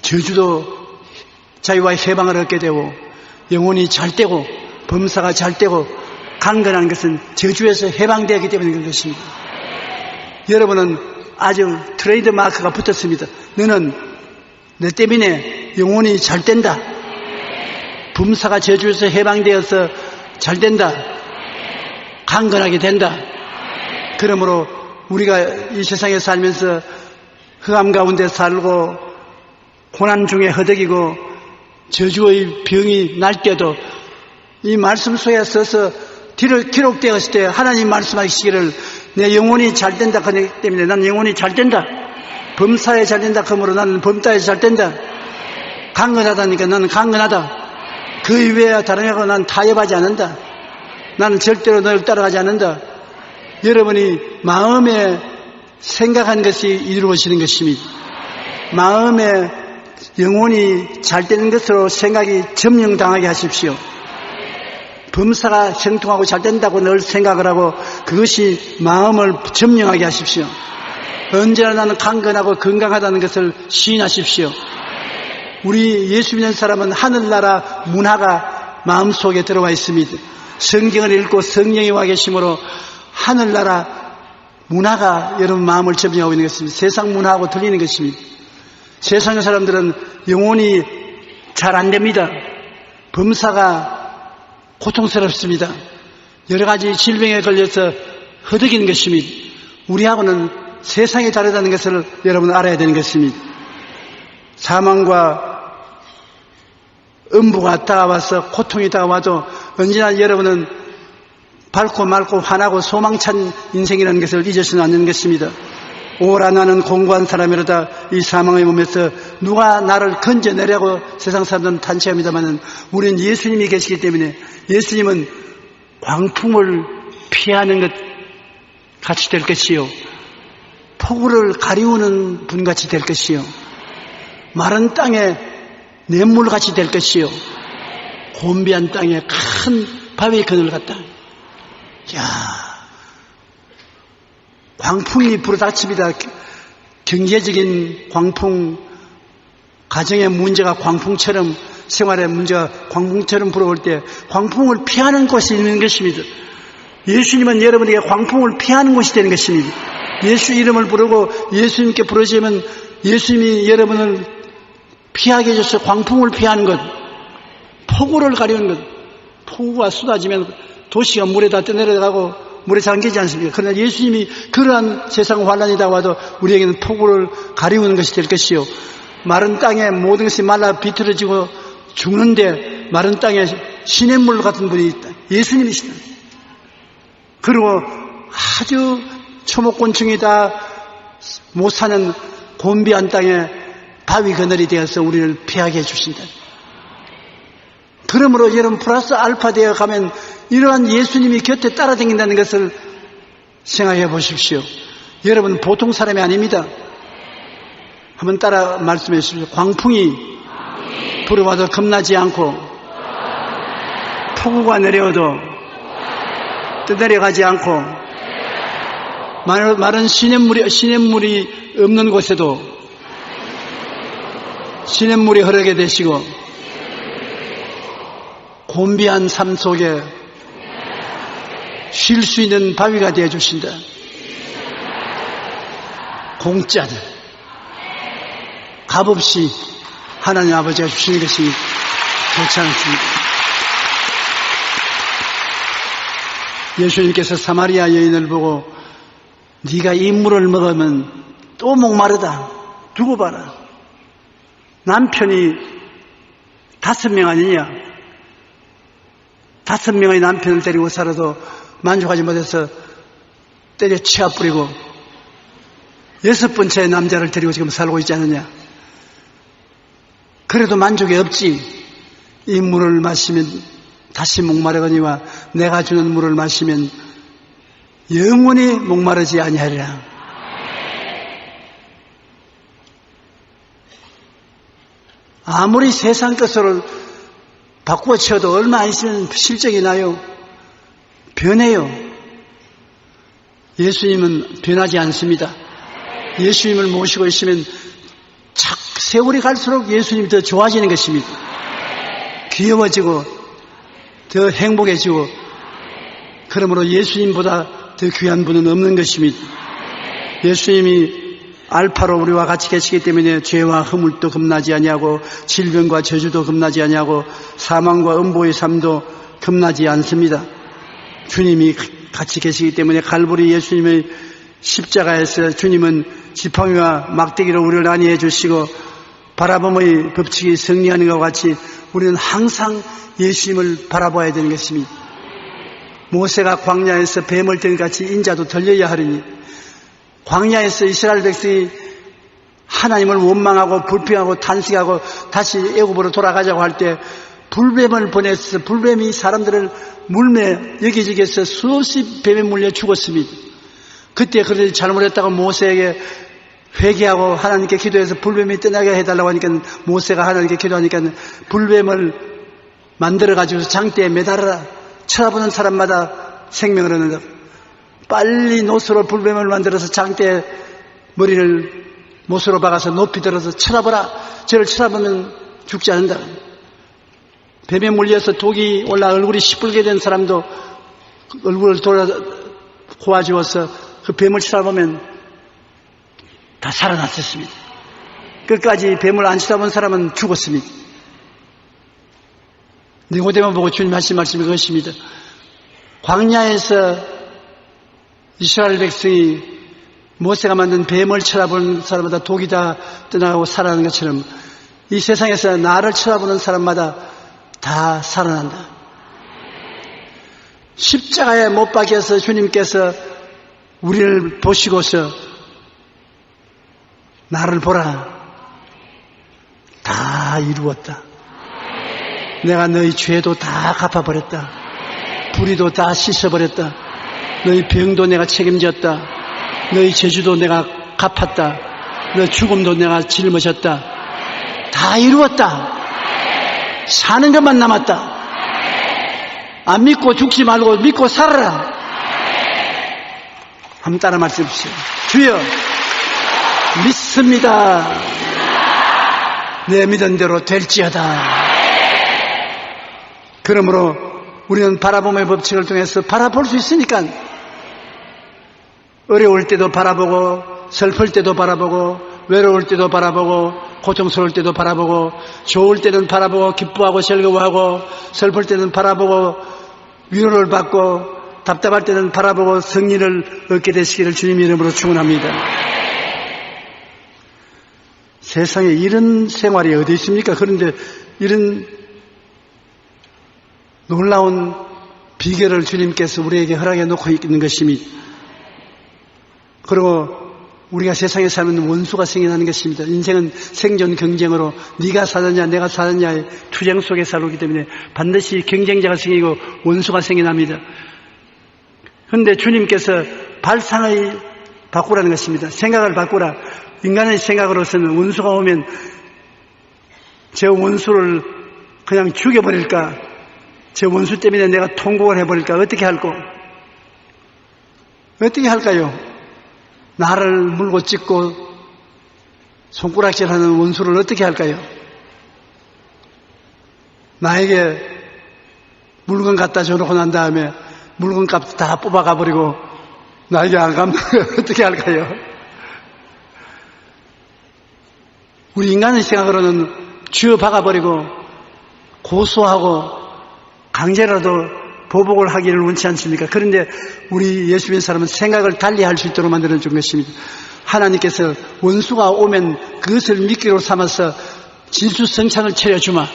저주도 자유와 해방을 얻게 되고, 영혼이 잘 되고 범사가 잘 되고 강건한 것은 저주에서 해방되었기 때문에 그런 것입니다. 여러분은 아주 트레이드 마크가 붙었습니다. 너는 내 때문에 영혼이 잘 된다. 범사가 저주에서 해방되어서 잘 된다. 강건하게 된다. 그러므로 우리가 이 세상에 살면서 흑암 가운데 살고 고난 중에 허덕이고 저주의 병이 날 때도 이 말씀 속에 써서 기록되었을 때 하나님 말씀하시기를 내 영혼이 잘 된다 하기 때문에 나는 영혼이 잘 된다. 범사에 잘 된다 그러므로 나는 범사에 잘 된다. 강건하다니까 나는 강건하다. 그 이외에 다른 하고 나는 타협하지 않는다. 나는 절대로 너를 따라가지 않는다. 여러분이 마음에 생각한 것이 이루어지는 것입니다. 마음에 영혼이 잘 되는 것으로 생각이 점령당하게 하십시오. 범사가 형통하고 잘 된다고 늘 생각을 하고 그것이 마음을 점령하게 하십시오. 언제나 나는 강건하고 건강하다는 것을 시인하십시오. 우리 예수 믿는 사람은 하늘나라 문화가 마음속에 들어와 있습니다. 성경을 읽고 성령이 와 계심으로 하늘나라 문화가 여러분 마음을 점령하고 있는 것입니다. 세상 문화하고 들리는 것입니다. 세상의 사람들은 영혼이 잘 안 됩니다. 범사가 고통스럽습니다. 여러 가지 질병에 걸려서 허덕이는 것입니다. 우리하고는 세상이 다르다는 것을 여러분 알아야 되는 것입니다. 사망과 음부가 다가와서 고통이 다가와도 언제나 여러분은 밝고 맑고 환하고 소망찬 인생이라는 것을 잊어서는 않는 것입니다. 오라 나는 공고한 사람이로다. 이 사망의 몸에서 누가 나를 건져내려고 세상 사람들은 탄식합니다만 우리는 예수님이 계시기 때문에 예수님은 광풍을 피하는 것 같이 될 것이요, 폭우를 가리우는 분같이 될 것이요, 마른 땅에 냇물같이 될 것이요, 곤비한 땅에 큰 바위 그늘 같다. 야, 광풍이 불어닥칩니다. 경제적인 광풍, 가정의 문제가 광풍처럼, 생활의 문제가 광풍처럼 불어올 때 광풍을 피하는 곳이 있는 것입니다. 예수님은 여러분에게 광풍을 피하는 곳이 되는 것입니다. 예수 이름을 부르고 예수님께 부르시면 예수님이 여러분을 피하게 해줘서 광풍을 피하는 것, 폭우를 가리우는 것. 폭우가 쏟아지면 도시가 물에 다 떠내려가고 물에 잠기지 않습니까? 그러나 예수님이 그러한 세상 환란이 다가와도 우리에게는 폭우를 가리우는 것이 될 것이요, 마른 땅에 모든 것이 말라 비틀어지고 죽는데 마른 땅에 시냇물 같은 분이 있다. 예수님이시다. 그리고 아주 초목곤충이 다 못 사는 곤비한 땅에 바위 그늘이 되어서 우리를 피하게 해주신다. 그러므로 여러분 플러스 알파 되어 가면 이러한 예수님이 곁에 따라다닌다는 것을 생각해 보십시오. 여러분 보통 사람이 아닙니다. 한번 따라 말씀해 주십시오. 광풍이 불어와도 겁나지 않고 폭우가 내려오도 떠내려가지 않고 마른 시냇물이 없는 곳에도 시냇물이 흐르게 되시고 곤비한 삶 속에 쉴 수 있는 바위가 되어 주신다. 공짜로 값없이 하나님 아버지가 주시는 것이 좋지 않습니다. 예수님께서 사마리아 여인을 보고 네가 이 물을 먹으면 또 목마르다. 두고 봐라. 남편이 5명 아니냐? 5명의 남편을 데리고 살아도 만족하지 못해서 때려 치아뿌리고 6번째 남자를 데리고 지금 살고 있지 않느냐? 그래도 만족이 없지. 이 물을 마시면 다시 목마르거니와 내가 주는 물을 마시면 영원히 목마르지 아니하리라. 아무리 세상 것으로 바꾸어 치워도 얼마 안 있으면 실적이 나요. 변해요. 예수님은 변하지 않습니다. 예수님을 모시고 있으면 세월이 갈수록 예수님이 더 좋아지는 것입니다. 귀여워지고 더 행복해지고 그러므로 예수님보다 더 귀한 분은 없는 것입니다. 예수님이 알파로 우리와 같이 계시기 때문에 죄와 허물도 겁나지 아니하고 질병과 저주도 겁나지 아니하고 사망과 음보의 삶도 겁나지 않습니다. 주님이 같이 계시기 때문에 갈보리 예수님의 십자가에서 주님은 지팡이와 막대기로 우리를 안위해 주시고 바라봄의 법칙이 승리하는 것과 같이 우리는 항상 예수님을 바라봐야 되는 것입니다. 모세가 광야에서 뱀을 덩이같이 인자도 들려야 하리니 광야에서 이스라엘 백성이 하나님을 원망하고 불평하고 탄식하고 다시 애굽으로 돌아가자고 할 때 불뱀을 보냈어. 불뱀이 사람들을 물매 여기저기에서 수없이 뱀에 물려 죽었습니다. 그때 그들이 잘못했다고 모세에게 회개하고 하나님께 기도해서 불뱀이 떠나게 해달라고 하니까 모세가 하나님께 기도하니까 불뱀을 만들어가지고 장대에 매달아라. 쳐다보는 사람마다 생명을 얻는다. 빨리 노수로 불뱀을 만들어서 장대에 머리를 못으로 박아서 높이 들어서 쳐다보라. 저를 쳐다보면 죽지 않는다. 뱀에 물려서 독이 올라 얼굴이 시뻘게 된 사람도 얼굴을 고아주어서 그 뱀을 쳐다보면 다 살아났었습니다. 끝까지 뱀을 안 쳐다본 사람은 죽었습니다. 니고데모 보고 주님 하신 말씀이 그것입니다. 광야에서 이스라엘 백성이 모세가 만든 뱀을 쳐다보는 사람마다 독이 다 떠나가고 살아나는 것처럼 이 세상에서 나를 쳐다보는 사람마다 다 살아난다. 십자가에 못 박혀서 주님께서 우리를 보시고서 나를 보라. 다 이루었다. 내가 너희 죄도 다 갚아버렸다. 불의도 다 씻어버렸다. 너희 병도 내가 책임졌다. 너희 죄주도 내가 갚았다. 너희 죽음도 내가 짊어졌다. 다 이루었다. 사는 것만 남았다. 안 믿고 죽지 말고 믿고 살아라. 한번 따라 말씀해 주세요. 주여 믿습니다. 내 믿은 대로 될지어다. 그러므로 우리는 바라봄의 법칙을 통해서 바라볼 수 있으니까 어려울 때도 바라보고 슬플 때도 바라보고 외로울 때도 바라보고 고통스러울 때도 바라보고 좋을 때는 바라보고 기뻐하고 즐거워하고 슬플 때는 바라보고 위로를 받고 답답할 때는 바라보고 승리를 얻게 되시기를 주님 이름으로 축원합니다. 세상에 이런 생활이 어디 있습니까? 그런데 이런 놀라운 비결을 주님께서 우리에게 허락해 놓고 있는 것입니다. 그리고 우리가 세상에 살면 원수가 생겨나는 것입니다. 인생은 생존 경쟁으로 네가 사느냐 내가 사느냐의 투쟁 속에 살기 때문에 반드시 경쟁자가 생기고 원수가 생겨납니다. 그런데 주님께서 발상을 바꾸라는 것입니다. 생각을 바꾸라. 인간의 생각으로서는 원수가 오면 제 원수를 그냥 죽여버릴까? 제 원수 때문에 내가 통곡을 해버릴까? 어떻게 할까? 어떻게 할까요? 나를 물고 찢고 손가락질하는 원수를 어떻게 할까요? 나에게 물건 갖다 줘놓고 난 다음에 물건값 다 뽑아가 버리고 나에게 안 갚는 걸 어떻게 할까요? 우리 인간의 생각으로는 쥐어 박아버리고 고소하고 강제라도 보복을 하기를 원치 않습니까? 그런데 우리 예수 믿는 사람은 생각을 달리할 수 있도록 만들어준 것입니다. 하나님께서 원수가 오면 그것을 미끼로 삼아서 진수성찬을 차려주마.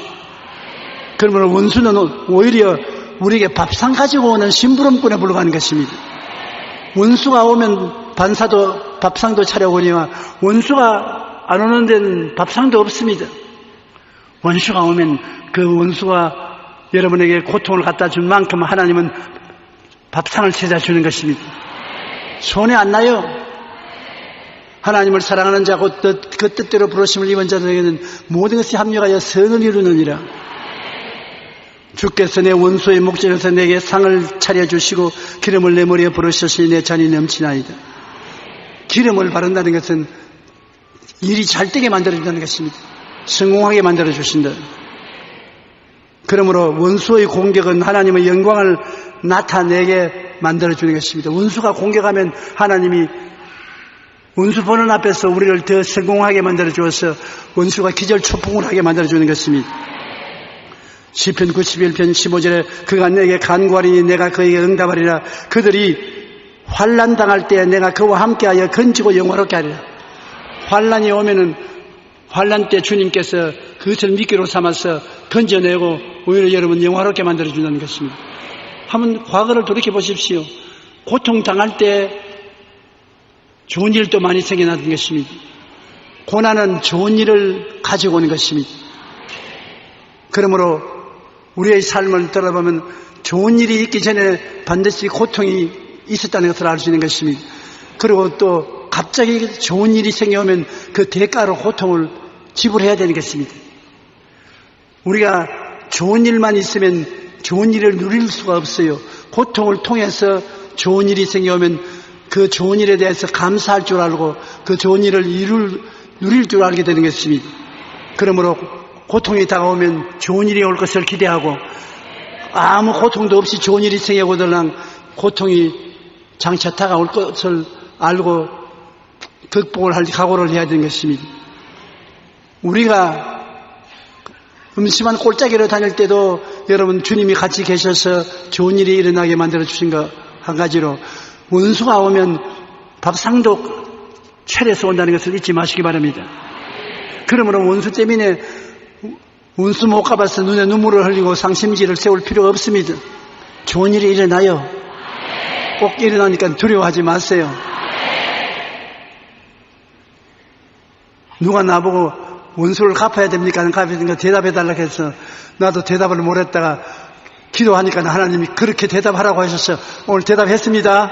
그러면 원수는 오히려 우리에게 밥상 가지고 오는 심부름꾼에 불과한 것입니다. 원수가 오면 반사도 밥상도 차려오니와 원수가 안 오는 데는 밥상도 없습니다. 원수가 오면 그 원수가 여러분에게 고통을 갖다 준 만큼 하나님은 밥상을 찾아주는 것입니다. 손해 안 나요. 하나님을 사랑하는 자 곧 그 뜻대로 부르심을 입은 자들에게는 모든 것이 합력하여 선을 이루느니라. 주께서 내 원수의 목전에서 내게 상을 차려주시고 기름을 내 머리에 부으셨으니 내 잔이 넘치나이다. 기름을 바른다는 것은 일이 잘 되게 만들어준다는 것입니다. 성공하게 만들어주신다. 그러므로 원수의 공격은 하나님의 영광을 나타내게 만들어주는 것입니다. 원수가 공격하면 하나님이 원수 보는 앞에서 우리를 더 성공하게 만들어주어서 원수가 기절초풍을 하게 만들어주는 것입니다. 시편 91편 15절에 그가 내게 간구하리니 내가 그에게 응답하리라. 그들이 환난 당할 때 내가 그와 함께하여 건지고 영화롭게 하리라. 환난이 오면은 환난 때 주님께서 그것을 미끼로 삼아서 던져내고 오히려 여러분 영화롭게 만들어준다는 것입니다. 한번 과거를 돌이켜보십시오. 고통당할 때 좋은 일도 많이 생겨나는 것입니다. 고난은 좋은 일을 가지고 오는 것입니다. 그러므로 우리의 삶을 돌아보면 좋은 일이 있기 전에 반드시 고통이 있었다는 것을 알 수 있는 것입니다. 그리고 또 갑자기 좋은 일이 생겨오면 그 대가로 고통을 지불해야 되는 것입니다. 우리가 좋은 일만 있으면 좋은 일을 누릴 수가 없어요. 고통을 통해서 좋은 일이 생겨오면 그 좋은 일에 대해서 감사할 줄 알고 그 좋은 일을 누릴 줄 알게 되는 것입니다. 그러므로 고통이 다가오면 좋은 일이 올 것을 기대하고 아무 고통도 없이 좋은 일이 생겨오더랑 고통이 장차 다가올 것을 알고 극복을 할 각오를 해야 되는 것입니다. 우리가 음침한 골짜기로 다닐 때도 여러분 주님이 같이 계셔서 좋은 일이 일어나게 만들어 주신 것 한 가지로 원수가 오면 밥상도 차려서 온다는 것을 잊지 마시기 바랍니다. 그러므로 원수 때문에 원수 못 가봐서 눈에 눈물을 흘리고 상심지를 세울 필요가 없습니다. 좋은 일이 일어나요. 꼭 일어나니까 두려워하지 마세요. 누가 나보고 원수를 갚아야 됩니까? 갚아야 됩니까? 대답해달라고 해서 나도 대답을 못했다가 기도하니까 하나님이 그렇게 대답하라고 하셔서 오늘 대답했습니다.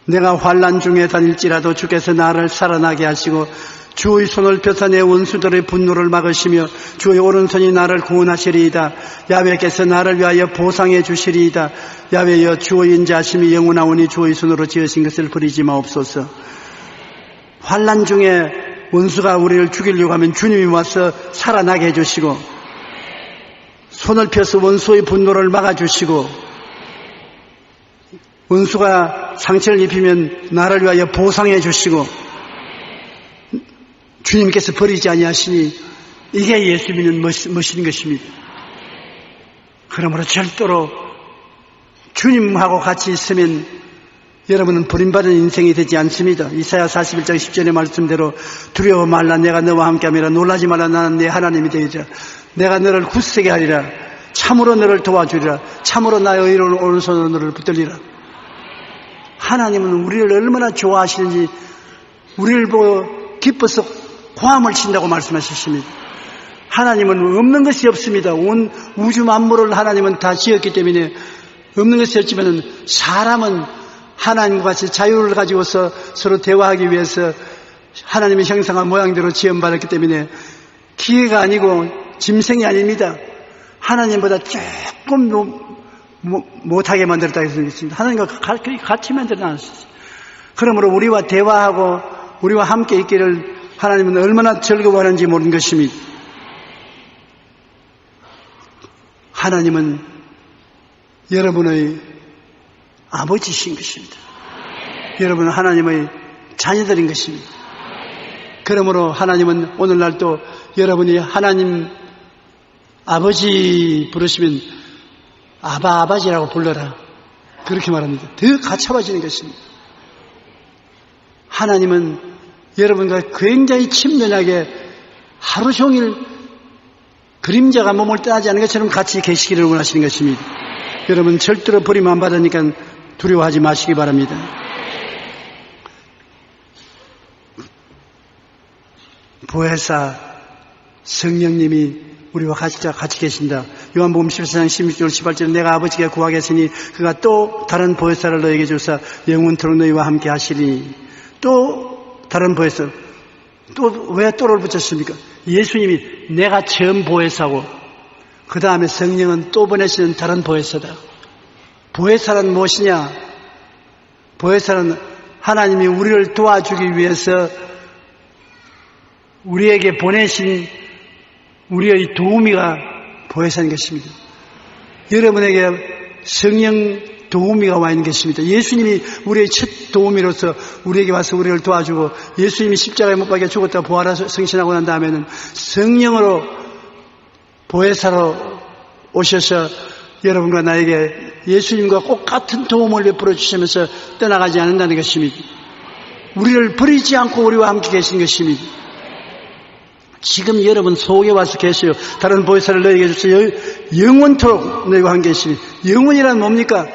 내가 환난 중에 다닐지라도 주께서 나를 살아나게 하시고 주의 손을 펴서 내 원수들의 분노를 막으시며 주의 오른손이 나를 구원하시리이다. 야훼께서 나를 위하여 보상해 주시리이다. 야훼여 주의 인자하심이 영원하오니 주의 손으로 지으신 것을 버리지 마옵소서. 환난 중에 원수가 우리를 죽이려고 하면 주님이 와서 살아나게 해주시고 손을 펴서 원수의 분노를 막아주시고 원수가 상처를 입히면 나를 위하여 보상해 주시고 주님께서 버리지 아니하시니 이게 예수 믿는 멋인 것입니다. 그러므로 절대로 주님하고 같이 있으면 여러분은 버림받은 인생이 되지 않습니다. 이사야 41장 10절의 말씀대로 두려워 말라 내가 너와 함께함이라 놀라지 말라 나는 네 하나님이 되리라. 내가 너를 굳세게 하리라. 참으로 너를 도와주리라. 참으로 나의 의로운 오른손으로 너를 붙들리라. 하나님은 우리를 얼마나 좋아하시는지 우리를 보고 기뻐서 고함을 친다고 말씀하셨습니다. 하나님은 없는 것이 없습니다. 온 우주 만물을 하나님은 다 지었기 때문에 없는 것이 없지만 사람은 하나님과 같이 자유를 가지고서 서로 대화하기 위해서 하나님의 형상과 모양대로 지음받았기 때문에 기계가 아니고 짐승이 아닙니다. 하나님보다 조금 못하게 만들었다 했습니다. 하나님과 같이 만들어놨습니다. 그러므로 우리와 대화하고 우리와 함께 있기를 하나님은 얼마나 즐거워하는지 모르는 것입니다. 하나님은 여러분의 아버지신 것입니다. 여러분은 하나님의 자녀들인 것입니다. 그러므로 하나님은 오늘날도 여러분이 하나님 아버지 부르시면 아바지라고 불러라. 그렇게 말합니다. 더 가차워지는 것입니다. 하나님은 여러분과 굉장히 친밀하게 하루 종일 그림자가 몸을 떠나지 않는 것처럼 같이 계시기를 원하시는 것입니다. 여러분 절대로 버림 안 받으니까 두려워하지 마시기 바랍니다. 보혜사 성령님이 우리와 같이 계신다. 요한복음 14장 16절 18절 내가 아버지께 구하겠으니 그가 또 다른 보혜사를 너에게 주사 영원토록 너희와 함께 하시리니. 또 다른 보혜사. 또 왜 또를 붙였습니까? 예수님이 내가 처음 보혜사고 그 다음에 성령은 또 보내시는 다른 보혜사다. 보혜사는 무엇이냐? 보혜사는 하나님이 우리를 도와주기 위해서 우리에게 보내신 우리의 도우미가 보혜사인 것입니다. 여러분에게 성령 도우미가 와 있는 것입니다. 예수님이 우리의 첫 도우미로서 우리에게 와서 우리를 도와주고 예수님이 십자가에 못 박혀 죽었다 부활해서 승신하고 난 다음에는 성령으로 보혜사로 오셔서 여러분과 나에게 예수님과 똑같은 도움을 베풀어 주시면서 떠나가지 않는다는 것입니다. 우리를 버리지 않고 우리와 함께 계신 것입니다. 지금 여러분 속에 와서 계세요. 다른 보혜사를 너에게 주세요. 영원토록 너희와 함께 계시니. 영원이란 뭡니까?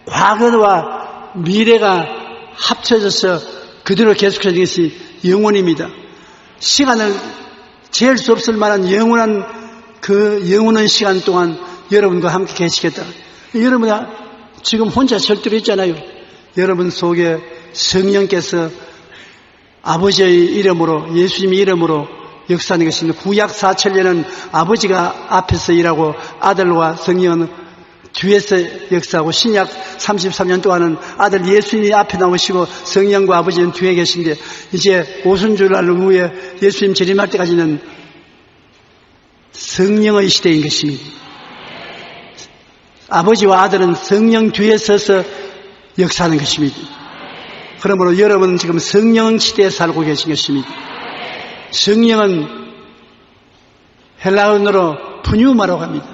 과거와 미래가 합쳐져서 그대로 계속해지는 것이 영원입니다. 시간을 재할 수 없을 만한 영원한 그 영원한 시간 동안 여러분과 함께 계시겠다. 여러분이 지금 혼자 절대로 있잖아요. 여러분 속에 성령께서 아버지의 이름으로 예수님의 이름으로 역사하는 것입니다. 구약 4천년은 아버지가 앞에서 일하고 아들과 성령은 뒤에서 역사하고 신약 33년 동안은 아들 예수님이 앞에 나오시고 성령과 아버지는 뒤에 계신데 이제 오순절날 후에 예수님 재림할 때까지는 성령의 시대인 것입니다. 아버지와 아들은 성령 뒤에 서서 역사하는 것입니다. 그러므로 여러분은 지금 성령 시대에 살고 계신 것입니다. 성령은 헬라어로 푸뉴마라고 합니다.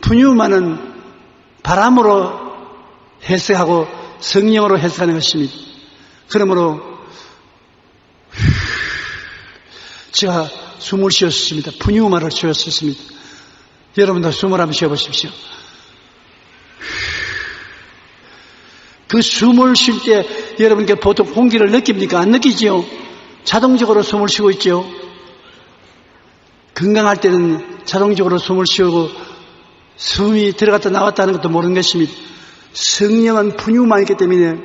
푸뉴마는 바람으로 해석하고 성령으로 해석하는 것입니다. 그러므로 제가 숨을 쉬었습니다. 푸뉴마를 쉬었습니다. 여러분도 숨을 한번 쉬어보십시오. 그 숨을 쉴 때 여러분께 보통 공기를 느낍니까? 안 느끼지요? 자동적으로 숨을 쉬고 있죠. 건강할 때는 자동적으로 숨을 쉬고 숨이 들어갔다 나왔다 하는 것도 모르는 것입니다. 성령은 푸뉴마이기 때문에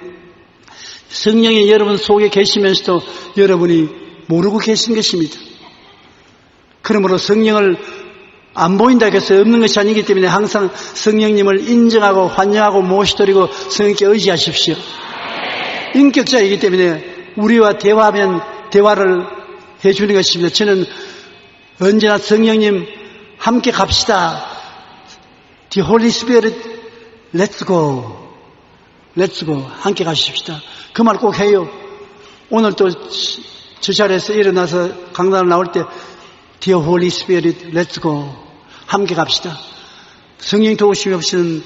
성령이 여러분 속에 계시면서도 여러분이 모르고 계신 것입니다. 그러므로 성령을 안 보인다 해서 없는 것이 아니기 때문에 항상 성령님을 인정하고 환영하고 모시드리고 성령께 의지하십시오. 인격자이기 때문에 우리와 대화하면 대화를 해주는 것입니다. 저는 언제나 성령님 함께 갑시다. The Holy Spirit, let's go. Let's go. 함께 가십시다. 그 말 꼭 해요. 오늘 또 저 자리에서 일어나서 강단을 나올 때 Dear Holy Spirit, let's go. 함께 갑시다. 성령 도우심이 없이는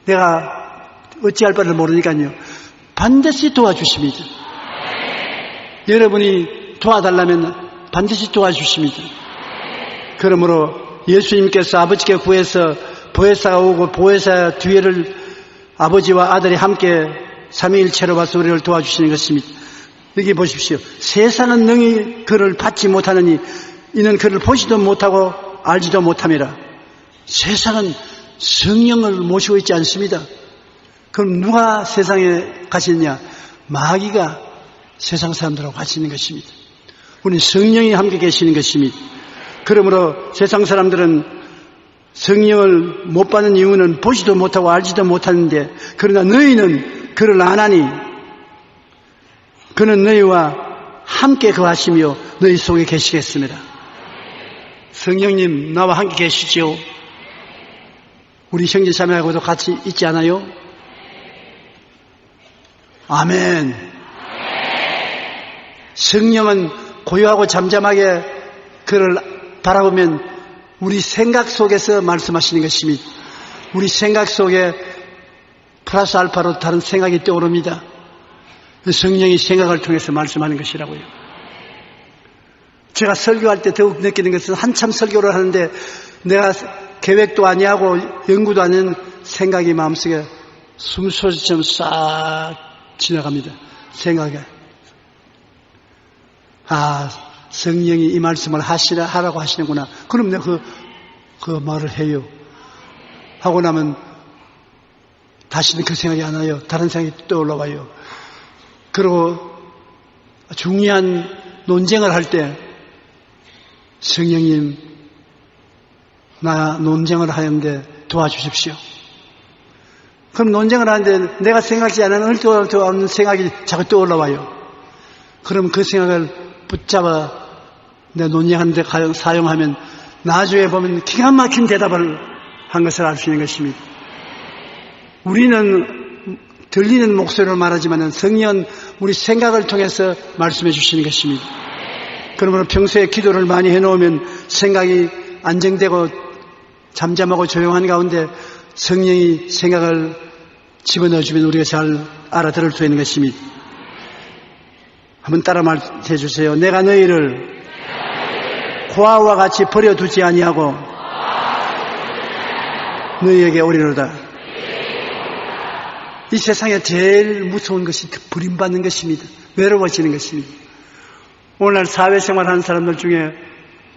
내가 어찌할 바를 모르니까요. 반드시 도와주십니다. 여러분이 도와달라면 반드시 도와주십니다. 그러므로 예수님께서 아버지께 구해서 보혜사가 오고 보혜사 뒤에를 아버지와 아들이 함께 삼위일체로 와서 우리를 도와주시는 것입니다. 여기 보십시오. 세상은 능히 그를 받지 못하느니 이는 그를 보지도 못하고 알지도 못함이라. 세상은 성령을 모시고 있지 않습니다. 그럼 누가 세상에 가시느냐? 마귀가 세상 사람들하고 같이 있는 것입니다. 우리는 성령이 함께 계시는 것입니다. 그러므로 세상 사람들은 성령을 못 받는 이유는 보지도 못하고 알지도 못하는데, 그러나 너희는 그를 아나니 그는 너희와 함께 거하시며 너희 속에 계시겠습니다. 성령님 나와 함께 계시지요. 우리 형제 자매하고도 같이 있지 않아요? 아멘. 성령은 고요하고 잠잠하게 그를 바라보면 우리 생각 속에서 말씀하시는 것입니다. 우리 생각 속에 플러스 알파로 다른 생각이 떠오릅니다. 성령이 생각을 통해서 말씀하는 것이라고요. 제가 설교할 때 더욱 느끼는 것은 한참 설교를 하는데 내가 계획도 아니하고 연구도 아닌 생각이 마음속에 숨소리처럼 싹 지나갑니다. 생각에. 아, 성령이 이 말씀을 하라고 하시는구나. 그럼 내가 그 말을 해요. 하고 나면 다시는 그 생각이 안 와요. 다른 생각이 떠올라와요. 그리고 중요한 논쟁을 할 때 성령님 나 논쟁을 하는데 도와주십시오. 그럼 논쟁을 하는데 내가 생각지 않은 얼토 없는 생각이 자꾸 떠올라와요. 그럼 그 생각을 붙잡아 내 논쟁하는데 사용하면 나중에 보면 기가 막힌 대답을 한 것을 알 수 있는 것입니다. 우리는 들리는 목소리로 말하지만 성령은 우리 생각을 통해서 말씀해 주시는 것입니다. 그러므로 평소에 기도를 많이 해놓으면 생각이 안정되고 잠잠하고 조용한 가운데 성령이 생각을 집어넣어주면 우리가 잘 알아들을 수 있는 것입니다. 한번 따라 말해 주세요. 내가 너희를 고아와 같이 버려두지 아니하고 너희에게 오리로다. 이 세상에 제일 무서운 것이 버림받는 것입니다. 외로워지는 것입니다. 오늘날 사회생활하는 사람들 중에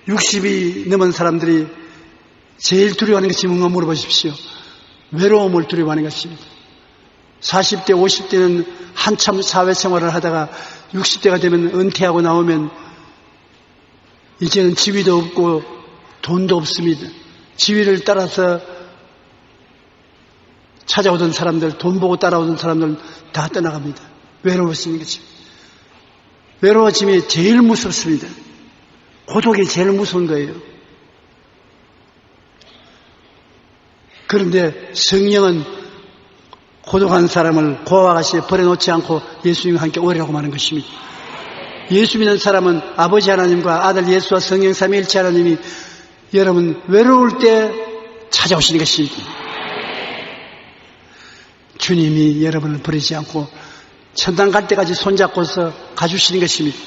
60이 넘은 사람들이 제일 두려워하는 것이 뭔가 물어보십시오. 외로움을 두려워하는 것입니다. 40대, 50대는 한참 사회생활을 하다가 60대가 되면 은퇴하고 나오면 이제는 지위도 없고 돈도 없습니다. 지위를 따라서 찾아오던 사람들, 돈 보고 따라오던 사람들 다 떠나갑니다. 외로워지는 것입니다. 외로워짐이 제일 무섭습니다. 고독이 제일 무서운 거예요. 그런데 성령은 고독한 사람을 고아와 같이 버려놓지 않고 예수님과 함께 오리라고 말하는 것입니다. 예수 믿는 사람은 아버지 하나님과 아들 예수와 성령 삼위일체 하나님이 여러분 외로울 때 찾아오시는 것입니다. 주님이 여러분을 버리지 않고 천당 갈 때까지 손잡고서 가주시는 것입니다.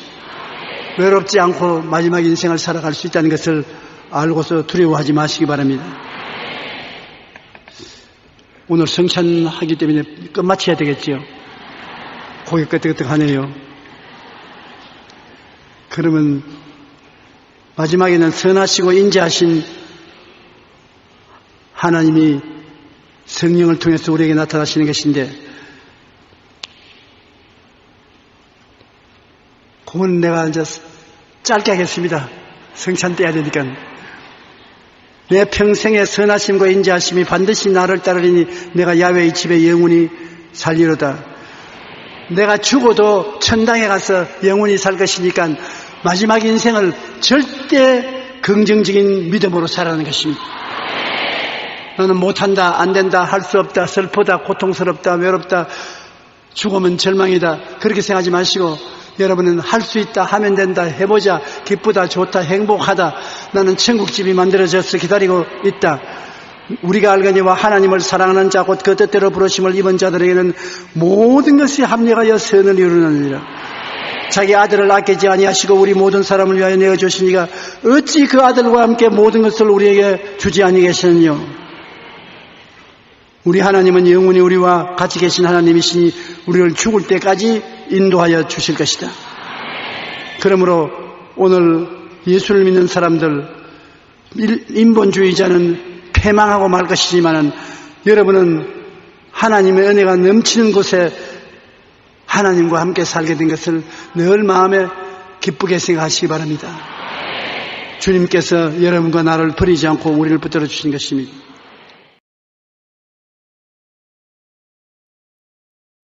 외롭지 않고 마지막 인생을 살아갈 수 있다는 것을 알고서 두려워하지 마시기 바랍니다. 오늘 성찬하기 때문에 끝마쳐야 되겠지요. 고개 끄덕끄덕하네요. 그러면 마지막에는 선하시고 인자하신 하나님이 성령을 통해서 우리에게 나타나시는 것인데, 그건 내가 이제 짧게 하겠습니다. 성찬 떼야 되니까. 내 평생의 선하심과 인자하심이 반드시 나를 따르리니 내가 야훼의 집에 영원히 살리로다. 내가 죽어도 천당에 가서 영원히 살 것이니까 마지막 인생을 절대 긍정적인 믿음으로 살아가는 것입니다. 너는 못한다, 안 된다, 할 수 없다, 슬프다, 고통스럽다, 외롭다, 죽으면 절망이다, 그렇게 생각하지 마시고 여러분은 할 수 있다, 하면 된다, 해보자, 기쁘다, 좋다, 행복하다, 나는 천국집이 만들어져서 기다리고 있다. 우리가 알거니와 하나님을 사랑하는 자 곧 그 뜻대로 부르심을 입은 자들에게는 모든 것이 합력하여 선을 이루느니라. 자기 아들을 아끼지 아니하시고 우리 모든 사람을 위하여 내어주시니가 어찌 그 아들과 함께 모든 것을 우리에게 주지 아니하겠느냐. 우리 하나님은 영원히 우리와 같이 계신 하나님이시니 우리를 죽을 때까지 인도하여 주실 것이다. 그러므로 오늘 예수를 믿는 사람들, 인본주의자는 패망하고 말 것이지만 여러분은 하나님의 은혜가 넘치는 곳에 하나님과 함께 살게 된 것을 늘 마음에 기쁘게 생각하시기 바랍니다. 주님께서 여러분과 나를 버리지 않고 우리를 붙들어 주신 것입니다.